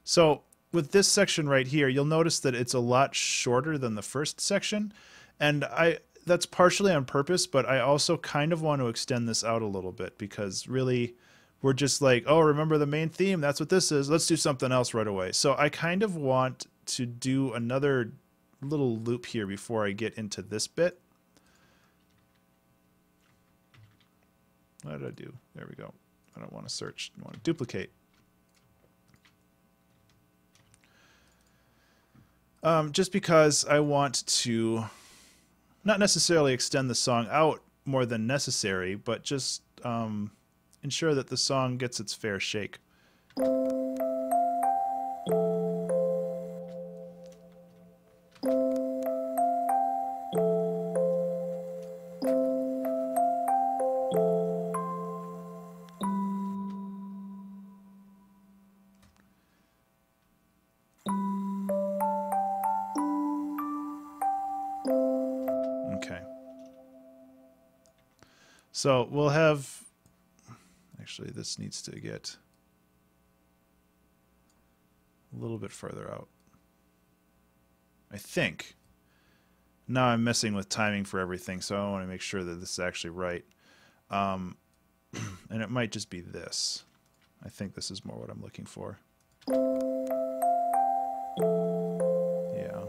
So with this section right here, you'll notice that it's a lot shorter than the first section, and that's partially on purpose, but I also kind of want to extend this out a little bit because really we're just like, oh, remember the main theme, that's what this is, let's do something else right away. So I kind of want to do another little loop here before I get into this bit. What did I do? There we go. I don't want to search, I want to duplicate. Just because I want to not necessarily extend the song out more than necessary, but just ensure that the song gets its fair shake. So we'll have, actually this needs to get a little bit further out, I think. Now I'm messing with timing for everything, so I want to make sure that this is actually right. And it might just be this. I think this is more what I'm looking for. Yeah.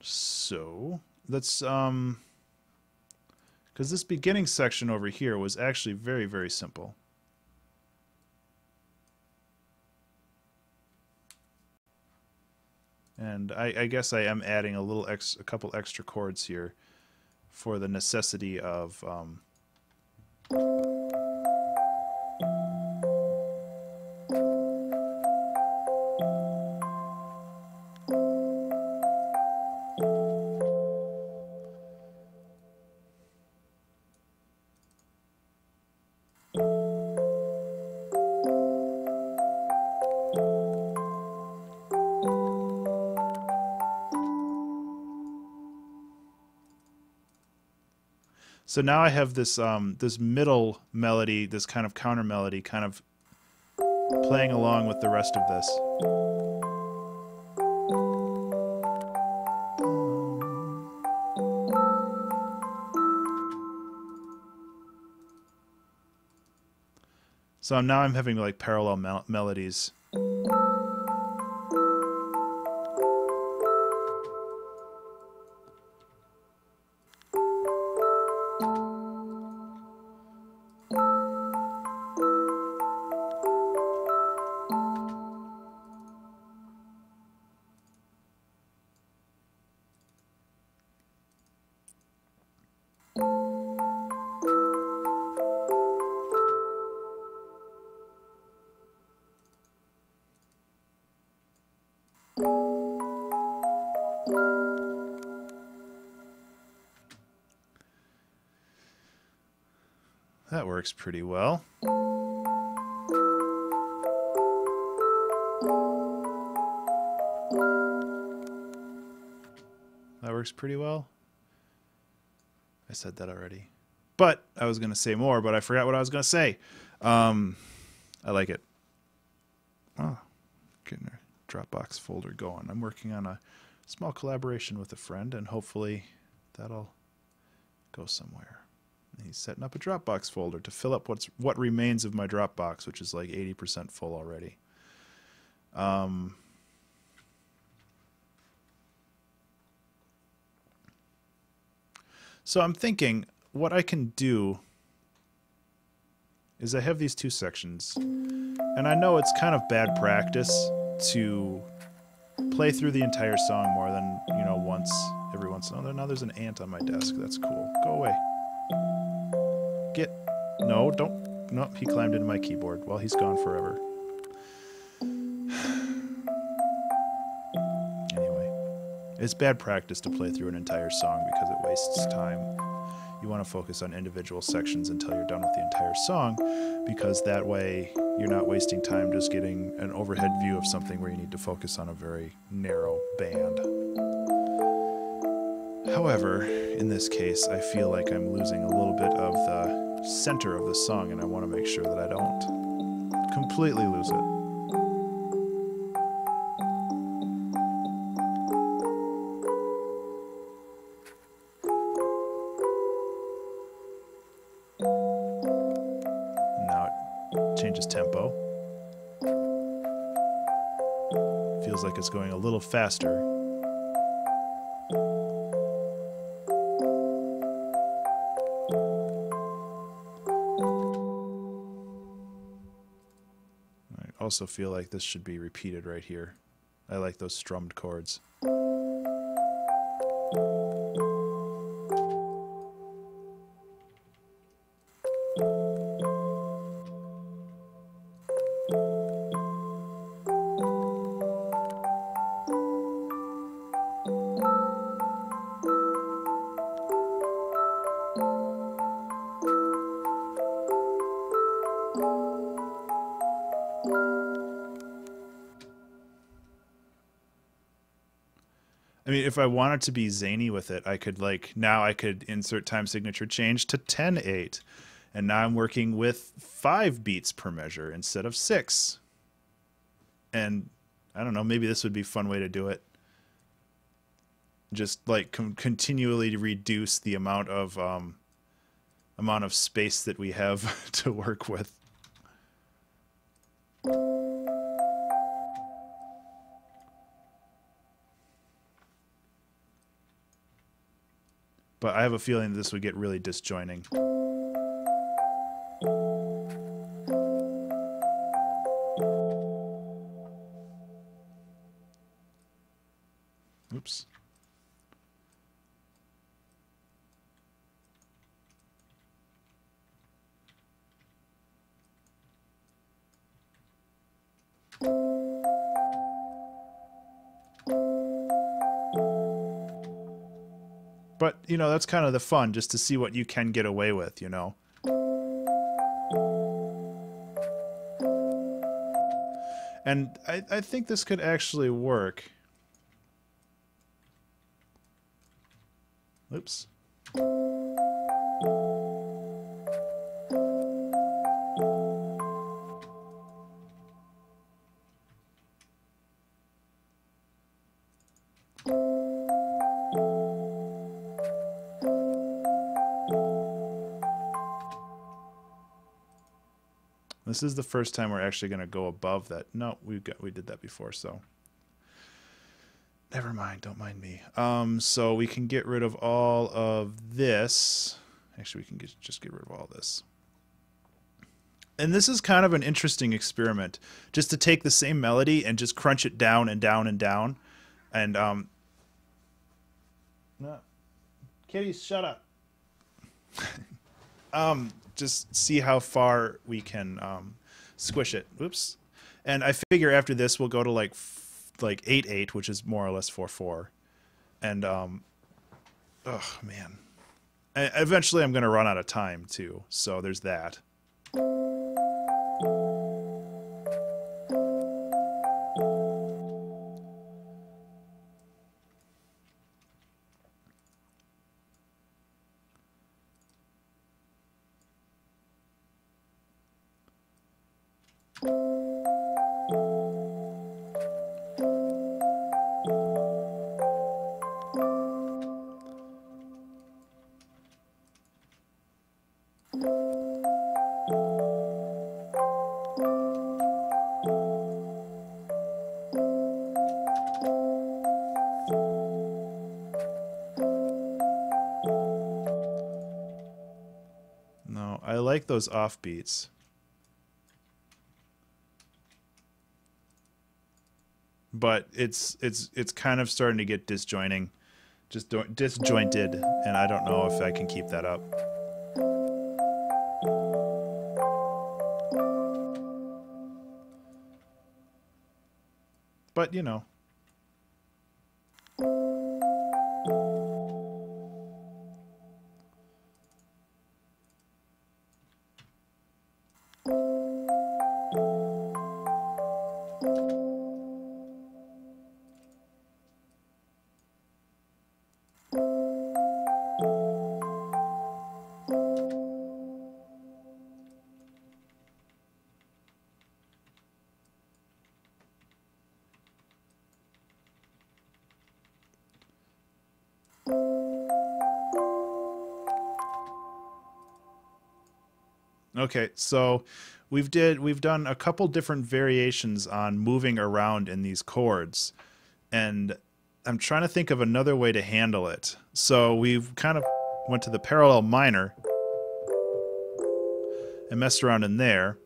So let's because this beginning section over here was actually very, very simple. And I guess I am adding a couple extra chords here for the necessity of so now I have this this middle melody, this kind of counter melody, kind of playing along with the rest of this. So now I'm having like parallel melodies. That works pretty well. That works pretty well. I said that already. But I was going to say more, but I forgot what I was going to say. I like it. Oh, getting a Dropbox folder going. I'm working on a small collaboration with a friend, and hopefully that'll go somewhere. He's setting up a Dropbox folder to fill up what remains of my Dropbox, which is like 80% full already. So I'm thinking what I can do is I have these two sections, and I know it's kind of bad practice to play through the entire song more than, you know, once every once in a while. Now there's an ant on my desk. That's cool. Go away. No, don't. Nope, he climbed into my keyboard. Well, he's gone forever. Anyway, it's bad practice to play through an entire song because it wastes time. You want to focus on individual sections until you're done with the entire song, because that way you're not wasting time just getting an overhead view of something where you need to focus on a very narrow band. However, in this case, I feel like I'm losing a little bit of the center of the song, and I want to make sure that I don't completely lose it. Now it changes tempo. Feels like it's going a little faster. I also feel like this should be repeated right here. I like those strummed chords. I mean, if I wanted to be zany with it, I could now I could insert time signature change to 10/8. And now I'm working with 5 beats per measure instead of 6. And I don't know, maybe this would be a fun way to do it. Just like continually reduce the amount of space that we have to work with. But I have a feeling this would get really disjointing. Oops. But, you know, that's kind of the fun, just to see what you can get away with, you know. And I think this could actually work. Oops. This is the first time we're actually going to go above that. No, we did that before, so never mind. Don't mind me. So we can get rid of all of this. Actually, we can just get rid of all this. And this is kind of an interesting experiment, just to take the same melody and just crunch it down and down and down. And no. Kitties, shut up. Just see how far we can squish it. Oops. And I figure after this we'll go to like 8/8, which is more or less 4/4. And oh man. Eventually I'm going to run out of time too. So there's that. No, I like those offbeats. But it's kind of starting to get disjointed, and I don't know if I can keep that up. But, you know. Okay, so we've done a couple different variations on moving around in these chords, and I'm trying to think of another way to handle it. So we've kind of went to the parallel minor and messed around in there,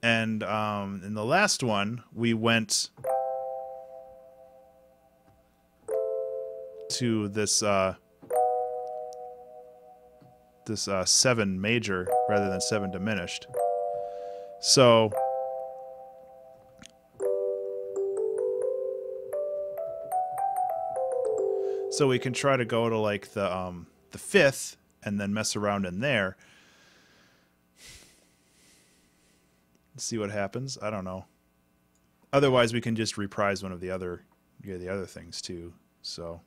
and in the last one we went to this 7 major rather than 7 diminished. So we can try to go to like the 5th and then mess around in there. See what happens. I don't know. Otherwise we can just reprise one of the other things too. So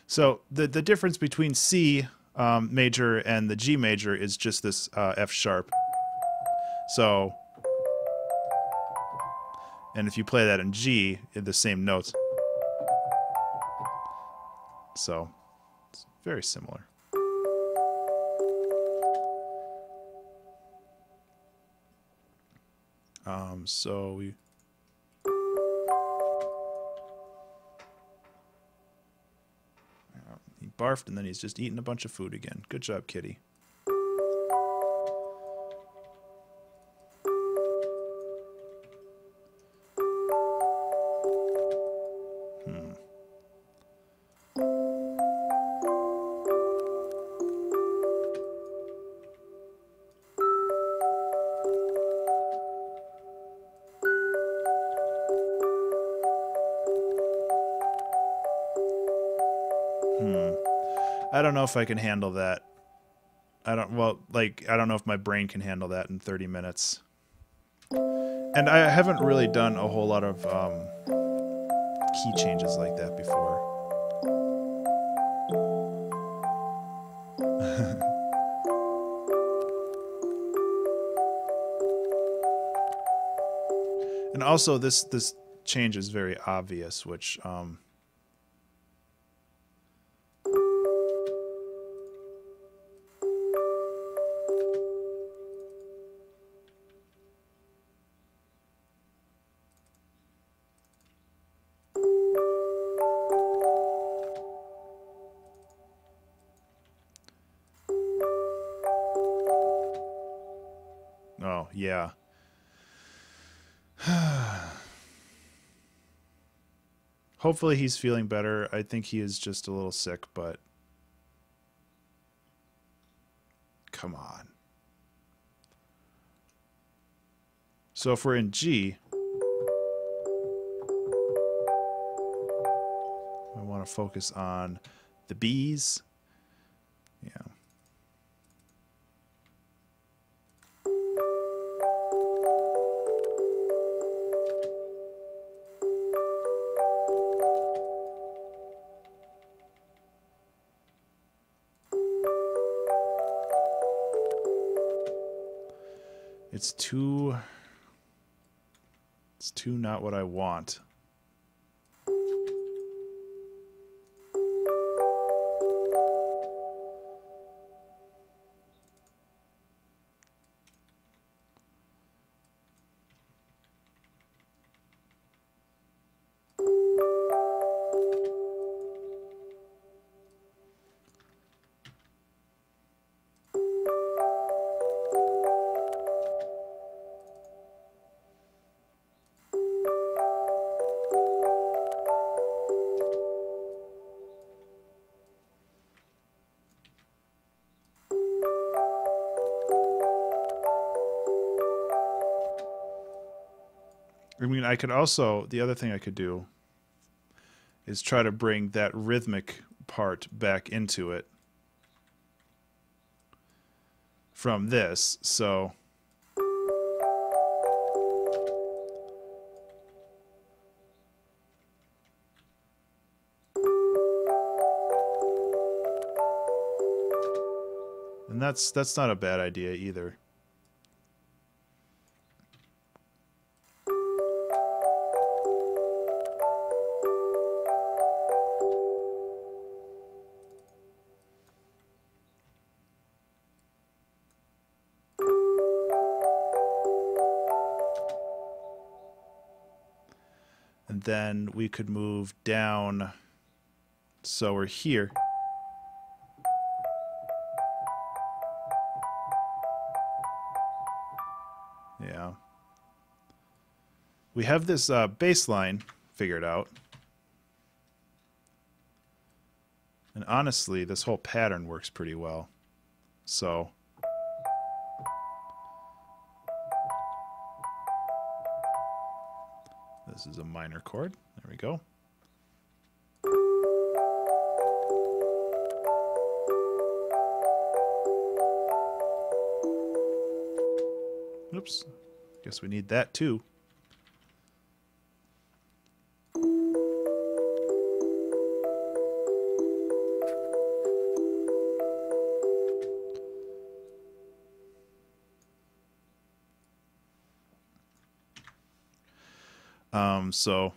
So the difference between C major and the G major is just this F sharp. So, and if you play that in G, the same notes. So, it's very similar. So we... He barfed and then he's just eating a bunch of food again. Good job, kitty. I don't know if I can handle that. I don't know if my brain can handle that in 30 minutes. And I haven't really done a whole lot of key changes like that before. And also this change is very obvious, which oh, yeah. Hopefully he's feeling better. I think he is just a little sick, but come on. So if we're in G, I want to focus on the B's. Yeah. It's too not what I want. I mean, I could also, the other thing I could do is try to bring that rhythmic part back into it from this. So and that's not a bad idea either. And then we could move down, so we're here. Yeah. We have this bass line figured out. And honestly, this whole pattern works pretty well. So this is a minor chord. There we go. Oops. Guess we need that too. So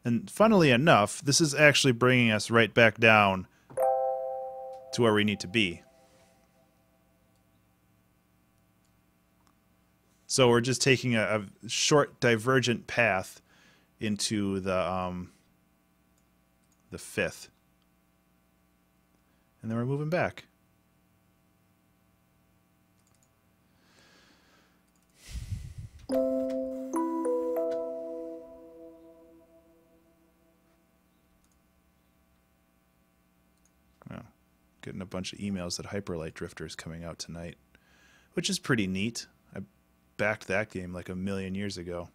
and funnily enough, this is actually bringing us right back down to where we need to be. So we're just taking a short divergent path into the fifth. And then we're moving back. Well, getting a bunch of emails that Hyperlight Drifter is coming out tonight, which is pretty neat. backed that game like a million years ago.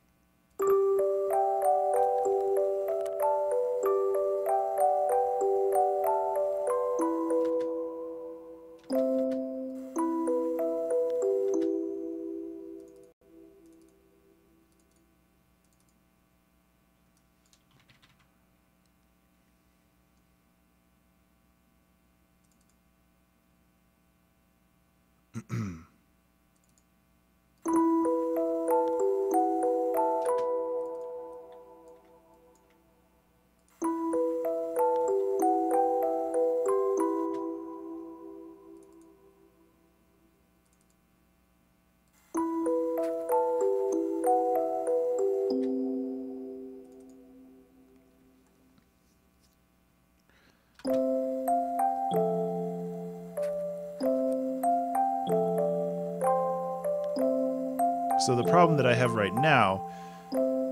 So the problem that I have right now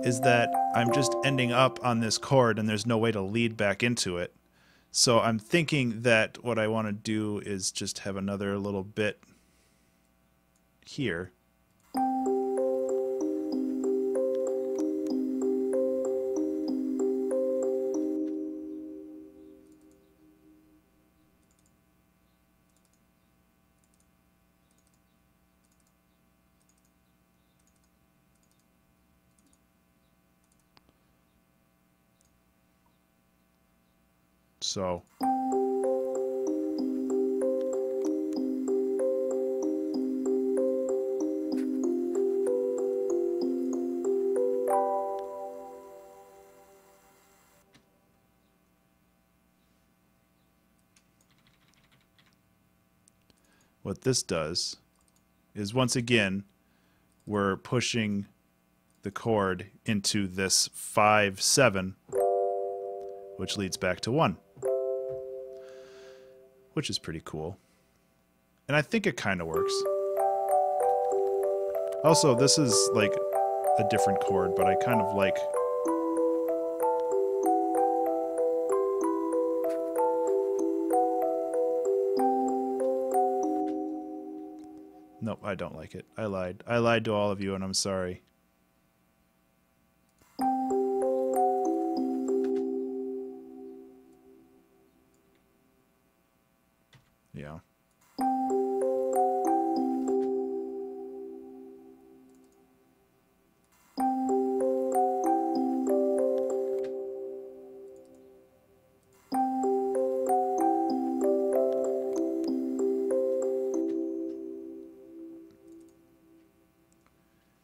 is that I'm just ending up on this chord and there's no way to lead back into it. So I'm thinking that what I want to do is just have another little bit here. So what this does is, once again, we're pushing the chord into this 5/7, which leads back to 1, which is pretty cool. And I think it kind of works. Also, this is like a different chord, but I kind of like... Nope, I don't like it. I lied. I lied to all of you, and I'm sorry. Yeah.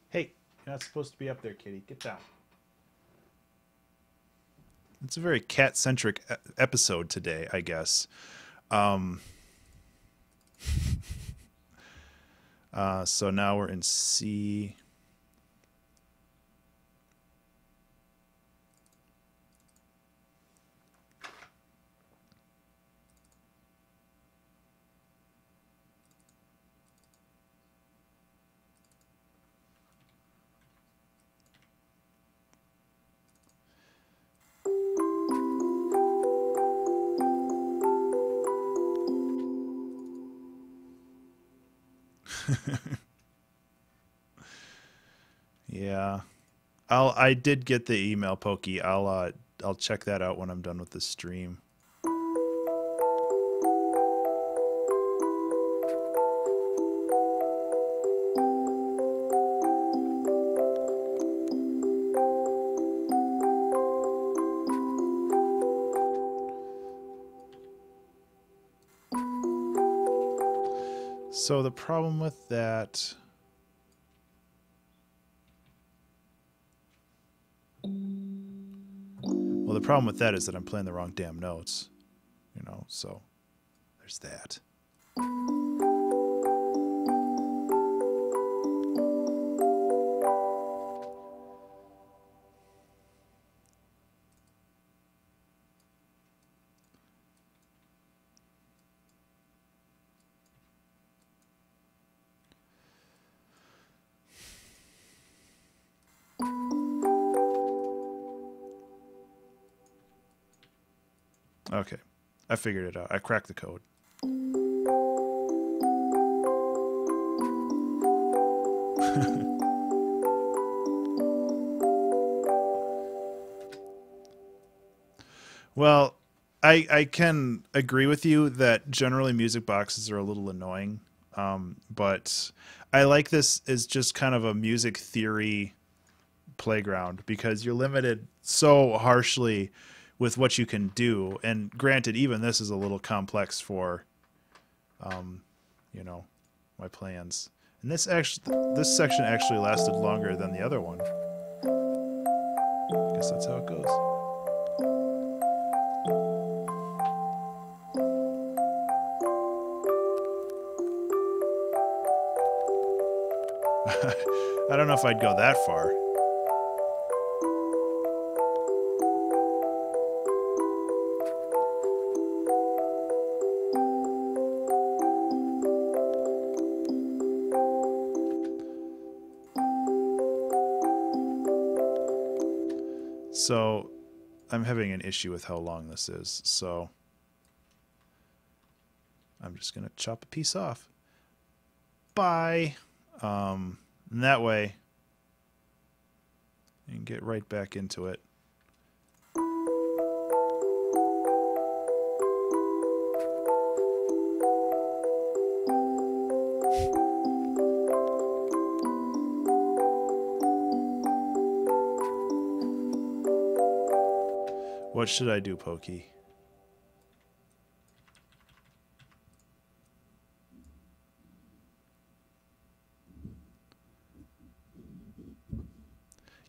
Hey, you're not supposed to be up there, kitty. Get down. It's a very cat-centric episode today, I guess. So now we're in C. Yeah. I did get the email, Pokey. I'll check that out when I'm done with the stream. So the problem with that... Well, the problem with that is that I'm playing the wrong damn notes, you know, so there's that. Okay, I figured it out. I cracked the code. I can agree with you that generally music boxes are a little annoying, but I like this as just kind of a music theory playground because you're limited so harshly with what you can do. And granted, even this is a little complex for, you know, my plans. And this section actually lasted longer than the other one. Guess that's how it goes. I don't know if I'd go that far. So I'm having an issue with how long this is, so I'm just going to chop a piece off. Bye. And that way, you can get right back into it. What should I do, Pokey?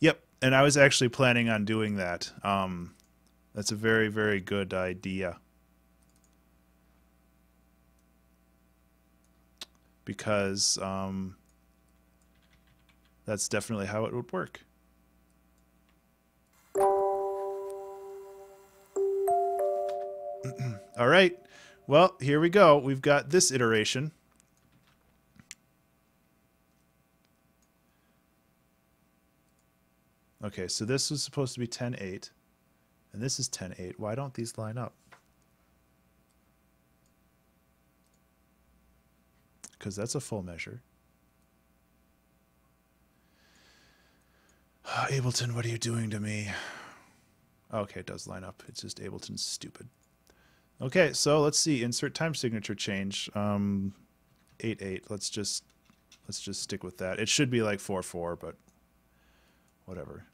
Yep, and I was actually planning on doing that. That's a very, very good idea. Because that's definitely how it would work. All right. Well, here we go. We've got this iteration. Okay, so this was supposed to be 10-8, and this is 10-8. Why don't these line up? Because that's a full measure. Ableton, what are you doing to me? Okay, it does line up. It's just Ableton's stupid. Okay, so let's see. Insert time signature change. 8-8. Let's just stick with that. It should be like 4-4, but whatever.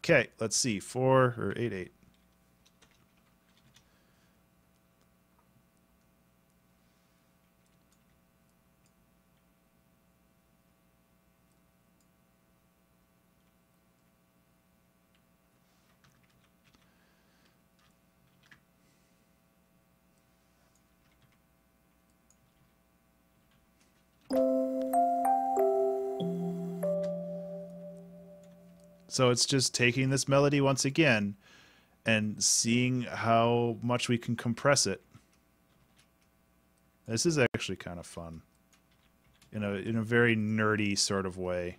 Okay, let's see. 4 or 8-8. So it's just taking this melody once again and seeing how much we can compress it. This is actually kind of fun in a very nerdy sort of way.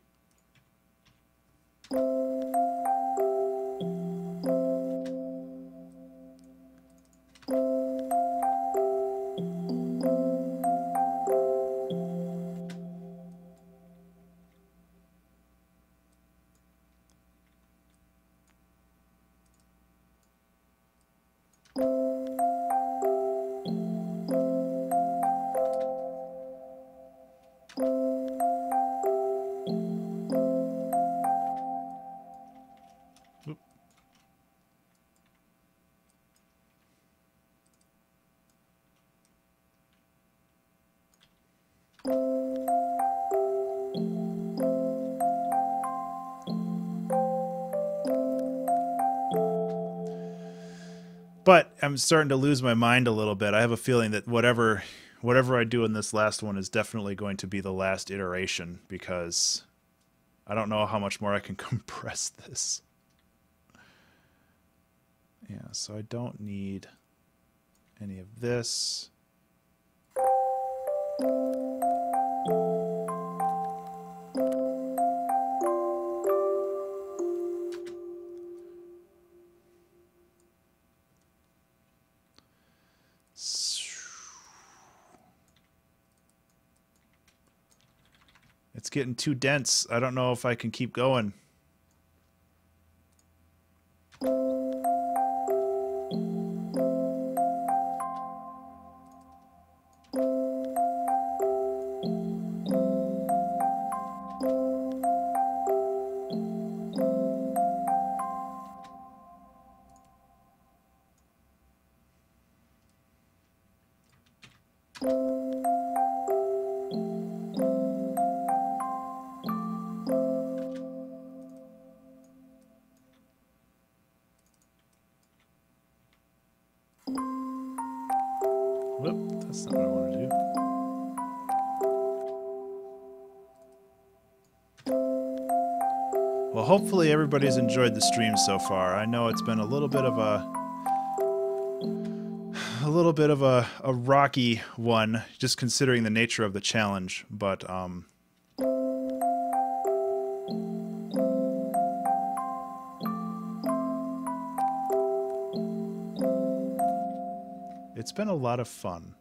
But I'm starting to lose my mind a little bit. I have a feeling that whatever I do in this last one is definitely going to be the last iteration because I don't know how much more I can compress this. Yeah, so I don't need any of this. It's getting too dense. I don't know if I can keep going. Whoop, that's not what I want to do. Well, hopefully everybody's enjoyed the stream so far. I know it's been a little bit of a rocky one, just considering the nature of the challenge, but it's been a lot of fun.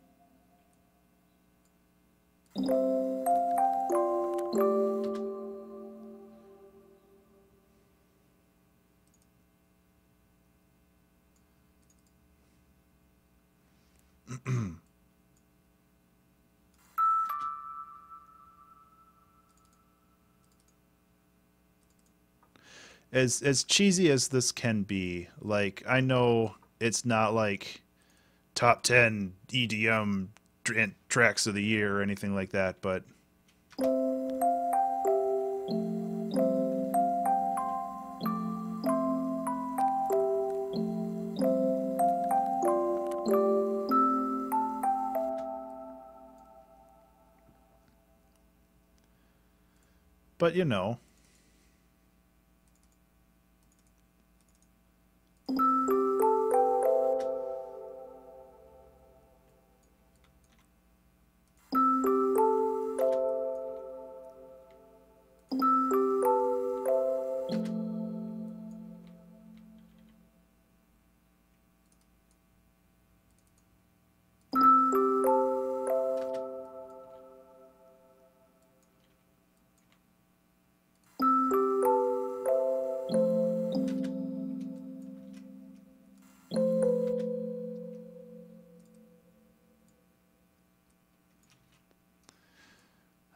As cheesy as this can be, like, I know it's not like top 10 EDM tracks of the year or anything like that, but you know.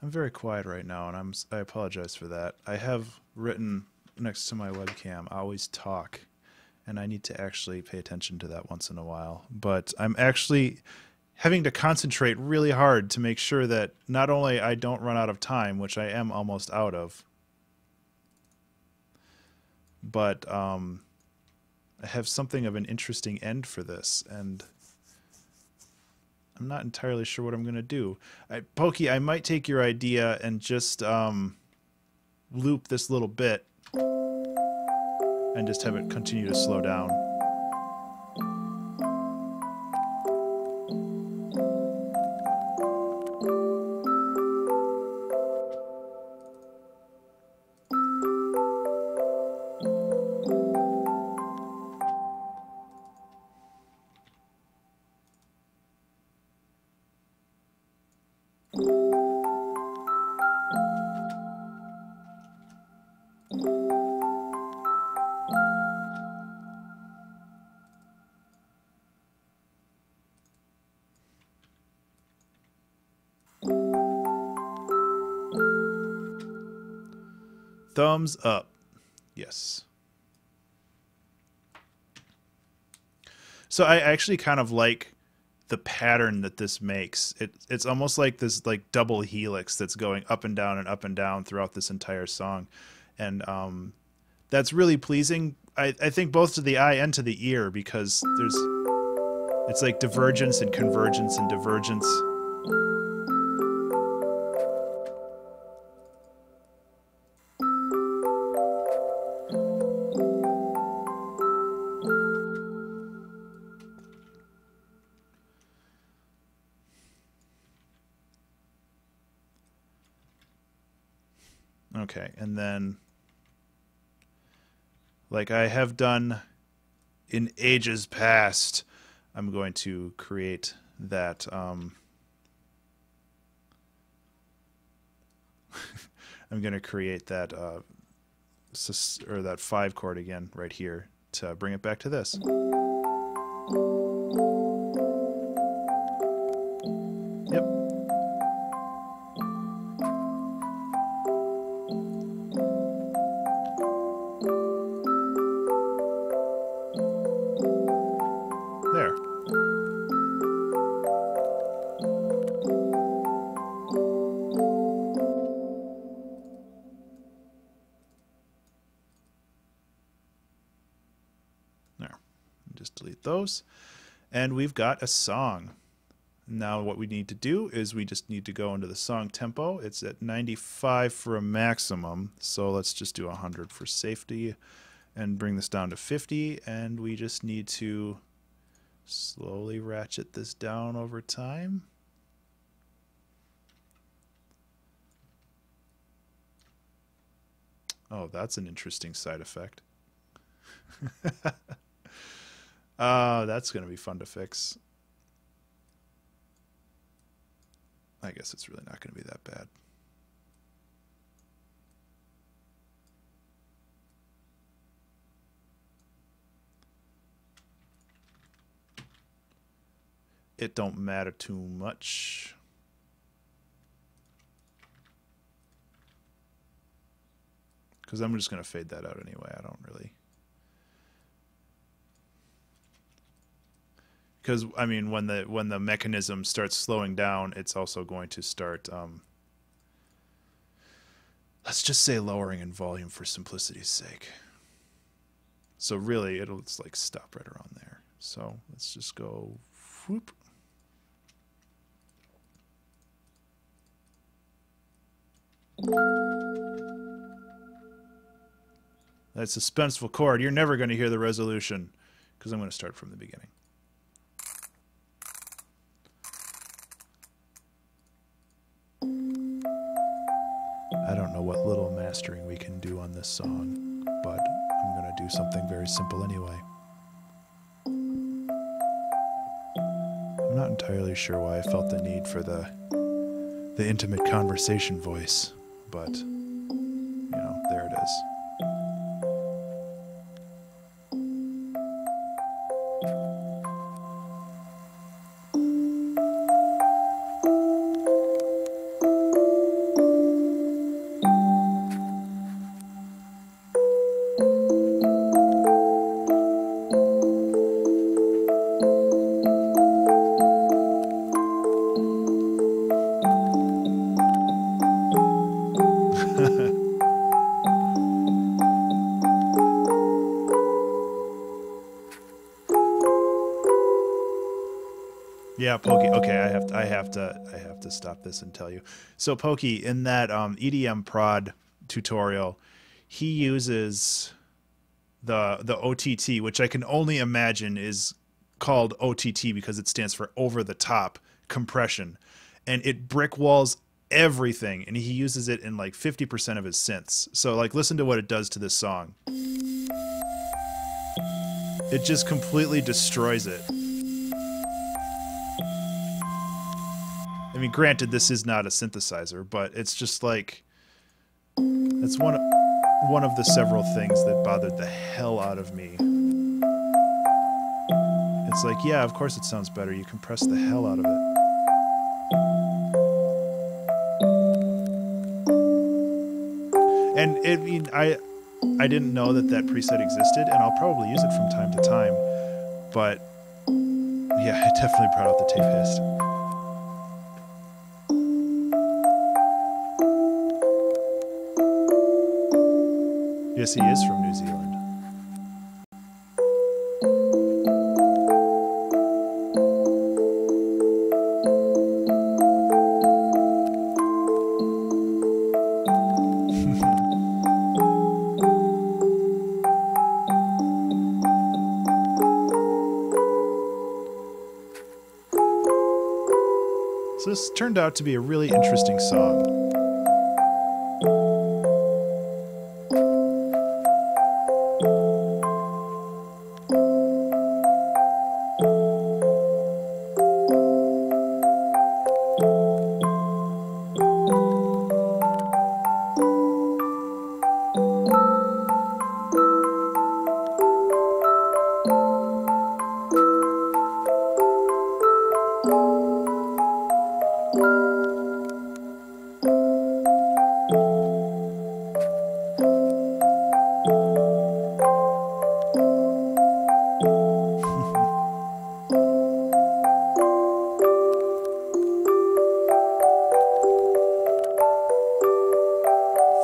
I'm very quiet right now, and I apologize for that. I have written next to my webcam, always talk, and I need to actually pay attention to that once in a while. But I'm actually having to concentrate really hard to make sure that not only I don't run out of time, which I am almost out of, but I have something of an interesting end for this, and I'm not entirely sure what I'm going to do. Pokey, I might take your idea and just loop this little bit and just have it continue to slow down. Thumbs up. Yes. So I actually kind of like the pattern that this makes. It's almost like this like double helix that's going up and down throughout this entire song. And that's really pleasing, I think, both to the eye and to the ear, because it's like divergence and convergence and divergence. Okay, and then, like I have done in ages past, I'm going to create that I'm going to create that or that 5 chord again right here to bring it back to this. Yep. There. mute those. And we've got a song. Now what we need to do is we just need to go into the song tempo. It's at 95 for a maximum, so let's just do 100 for safety and bring this down to 50, and we just need to slowly ratchet this down over time. Oh, that's an interesting side effect. That's going to be fun to fix. I guess it's really not going to be that bad. It don't matter too much. Because I'm just going to fade that out anyway. I don't really... Because, I mean, when the mechanism starts slowing down, it's also going to start, let's just say lowering in volume for simplicity's sake. So really, it'll just like stop right around there. So let's just go whoop. That suspenseful chord, you're never going to hear the resolution because I'm going to start from the beginning. I don't know what little mastering we can do on this song, but I'm going to do something very simple anyway. I'm not entirely sure why I felt the need for the intimate conversation voice, but, you know, there it is. Yeah, Pokey. Okay, I have to stop this and tell you. So Pokey, in that EDM prod tutorial, he uses the OTT, which I can only imagine is called OTT because it stands for over the top compression, and it brick walls everything, and he uses it in like 50% of his synths. So like, listen to what it does to this song. It just completely destroys it. I mean, granted, this is not a synthesizer, but it's just like, it's one of the several things that bothered the hell out of me. It's like, yeah, of course it sounds better. You compress the hell out of it. And I mean, I didn't know that preset existed, and I'll probably use it from time to time. But yeah, it definitely brought out the tape hiss. Yes, he is from New Zealand. So this turned out to be a really interesting song.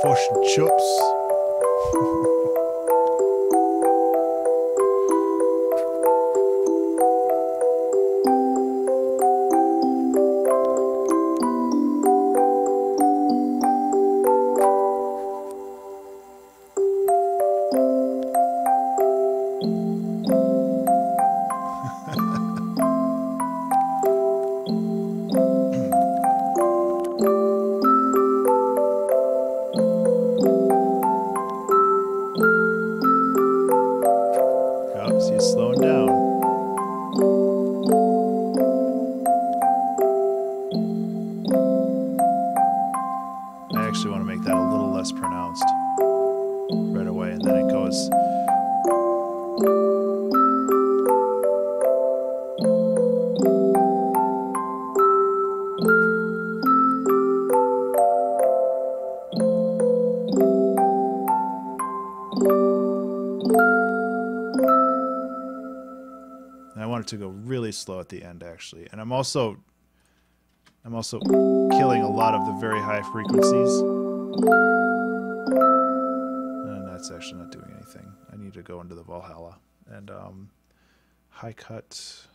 Fish and chips. And I want it to go really slow at the end, actually. And I'm also killing a lot of the very high frequencies. And that's actually not doing anything. I need to go into the Valhalla. And high cut.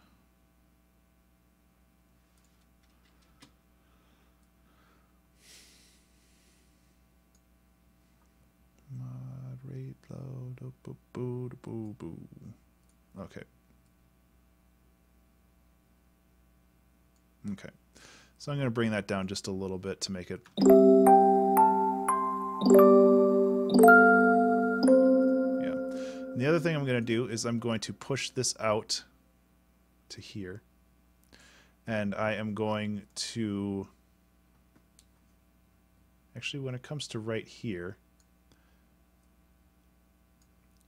Mod rate low. Boo. Okay. Okay. So I'm going to bring that down just a little bit to make it. Yeah. And the other thing I'm going to do is I'm going to push this out to here. And I am going to, actually when it comes to right here,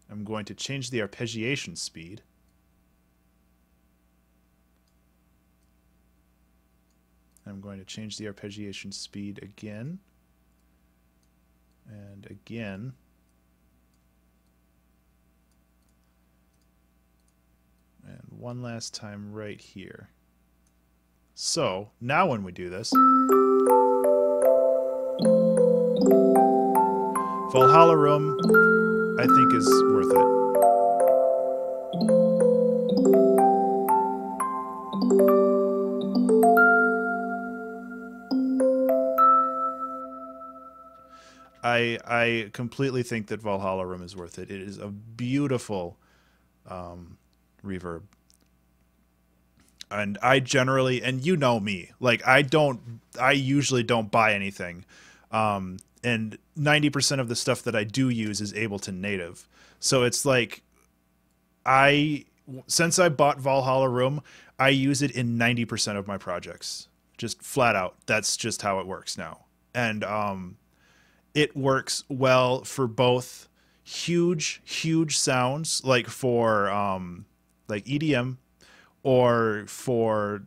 I'm going to change the arpeggiation speed. I'm going to change the arpeggiation speed again. And again. And one last time right here. So, now when we do this, Valhalla Room, I think, is worth it. I completely think that Valhalla Room is worth it. It is a beautiful reverb. And I generally, and you know me, like I usually don't buy anything. And 90% of the stuff that I do use is Ableton native. So it's like, since I bought Valhalla Room, I use it in 90% of my projects. Just flat out. That's just how it works now. And it works well for both huge sounds, like for like EDM, or for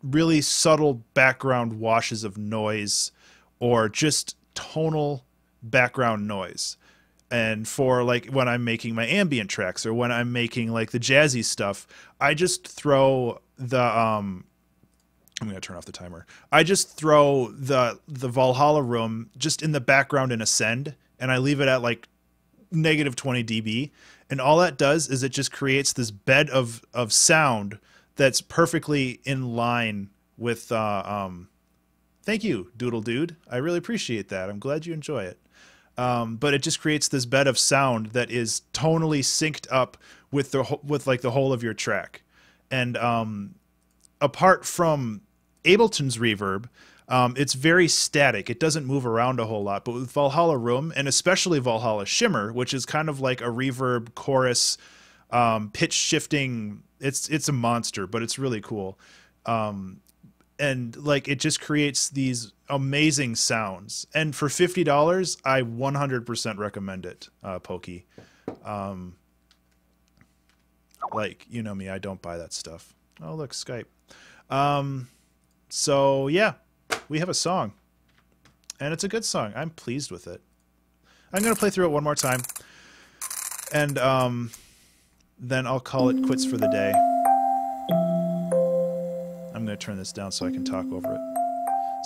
really subtle background washes of noise, or just tonal background noise. And for like when I'm making my ambient tracks, or when I'm making like the jazzy stuff, I just throw the I'm going to turn off the timer. I just throw the Valhalla Room just in the background in Ascend, and I leave it at like -20 dB. And all that does is it just creates this bed of sound that's perfectly in line with, thank you, Doodle Dude. I really appreciate that. I'm glad you enjoy it. But it just creates this bed of sound that is tonally synced up with like the whole of your track. And apart from Ableton's reverb, it's very static. It doesn't move around a whole lot. But with Valhalla Room, and especially Valhalla Shimmer, which is kind of like a reverb chorus, pitch shifting, it's a monster, but it's really cool. And like it just creates these amazing sounds. And for $50, I 100% recommend it, Pokey. Like, you know me, I don't buy that stuff. Oh, look, Skype. So yeah, we have a song, and it's a good song. I'm pleased with it. I'm going to play through it one more time, and then I'll call it quits for the day. I'm going to turn this down so I can talk over it.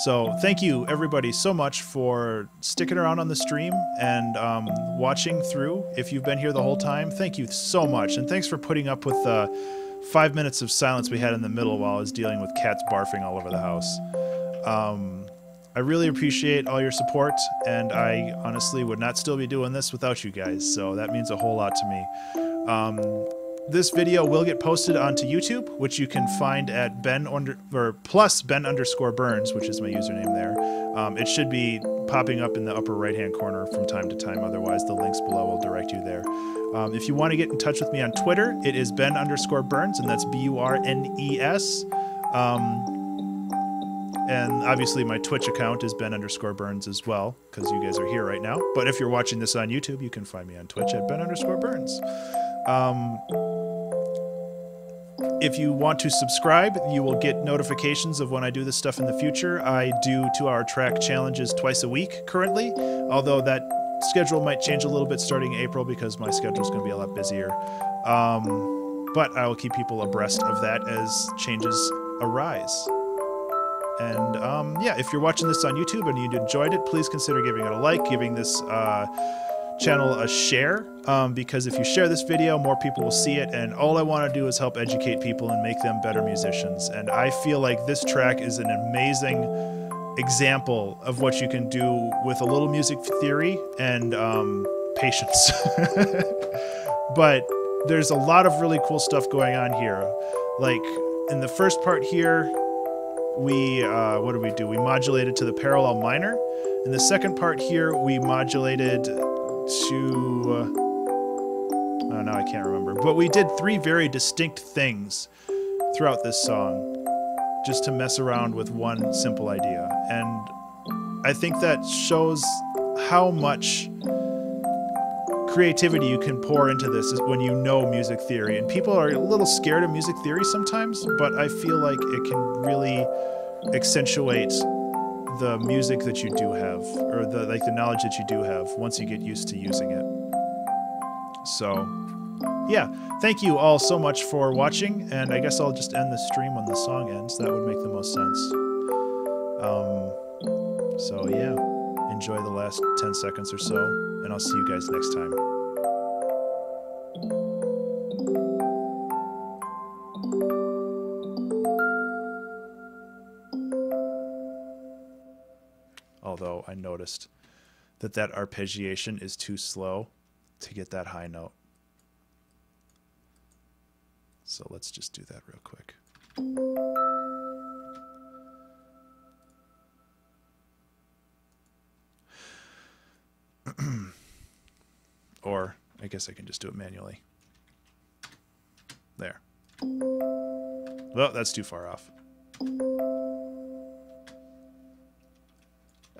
So thank you everybody so much for sticking around on the stream and watching through. If you've been here the whole time, thank you so much, and thanks for putting up with 5 minutes of silence we had in the middle while I was dealing with cats barfing all over the house. I really appreciate all your support, and I honestly would not still be doing this without you guys, so that means a whole lot to me. This video will get posted onto YouTube, which you can find at +Ben_Burns, which is my username there. It should be popping up in the upper right-hand corner from time to time. Otherwise, the links below will direct you there. If you want to get in touch with me on Twitter, it is Ben_Burns, and that's BURNES. And obviously my Twitch account is Ben_Burns as well, because you guys are here right now. But if you're watching this on YouTube, you can find me on Twitch at Ben_Burns. If you want to subscribe, you will get notifications of when I do this stuff in the future. I do 2-hour track challenges twice a week currently, although that schedule might change a little bit starting April because my schedule is going to be a lot busier. but I will keep people abreast of that as changes arise. And yeah, if you're watching this on YouTube and you enjoyed it, please consider giving it a like, giving this channel a share, because if you share this video, more people will see it, and all I want to do is help educate people and make them better musicians. And I feel like this track is an amazing example of what you can do with a little music theory and patience. But there's a lot of really cool stuff going on here. Like in the first part here, we what do? We modulated to the parallel minor. In the second part here, we modulated to oh, now I can't remember. But we did 3 very distinct things throughout this song, just to mess around with one simple idea. And I think that shows how much creativity you can pour into this is when you know music theory. And people are a little scared of music theory sometimes, but I feel like it can really accentuate the music that you do have, or the knowledge that you do have once you get used to using it. So yeah, thank you all so much for watching, and I guess I'll just end the stream when the song ends. That would make the most sense. So yeah, enjoy the last 10 seconds or so, and I'll see you guys next time. Although I noticed that arpeggiation is too slow to get that high note. So let's just do that real quick. Or I guess I can just do it manually. There. Well, that's too far off.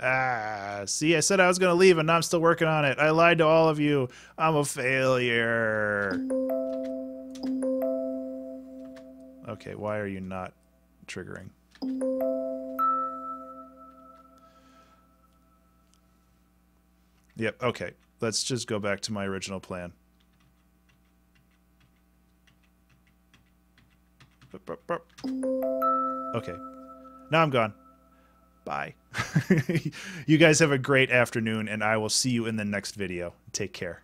Ah, see, I said I was going to leave and now I'm still working on it. I lied to all of you. I'm a failure. Okay, why are you not triggering? Yep, okay. Let's just go back to my original plan. Okay. Now I'm gone. Bye. You guys have a great afternoon, and I will see you in the next video. Take care.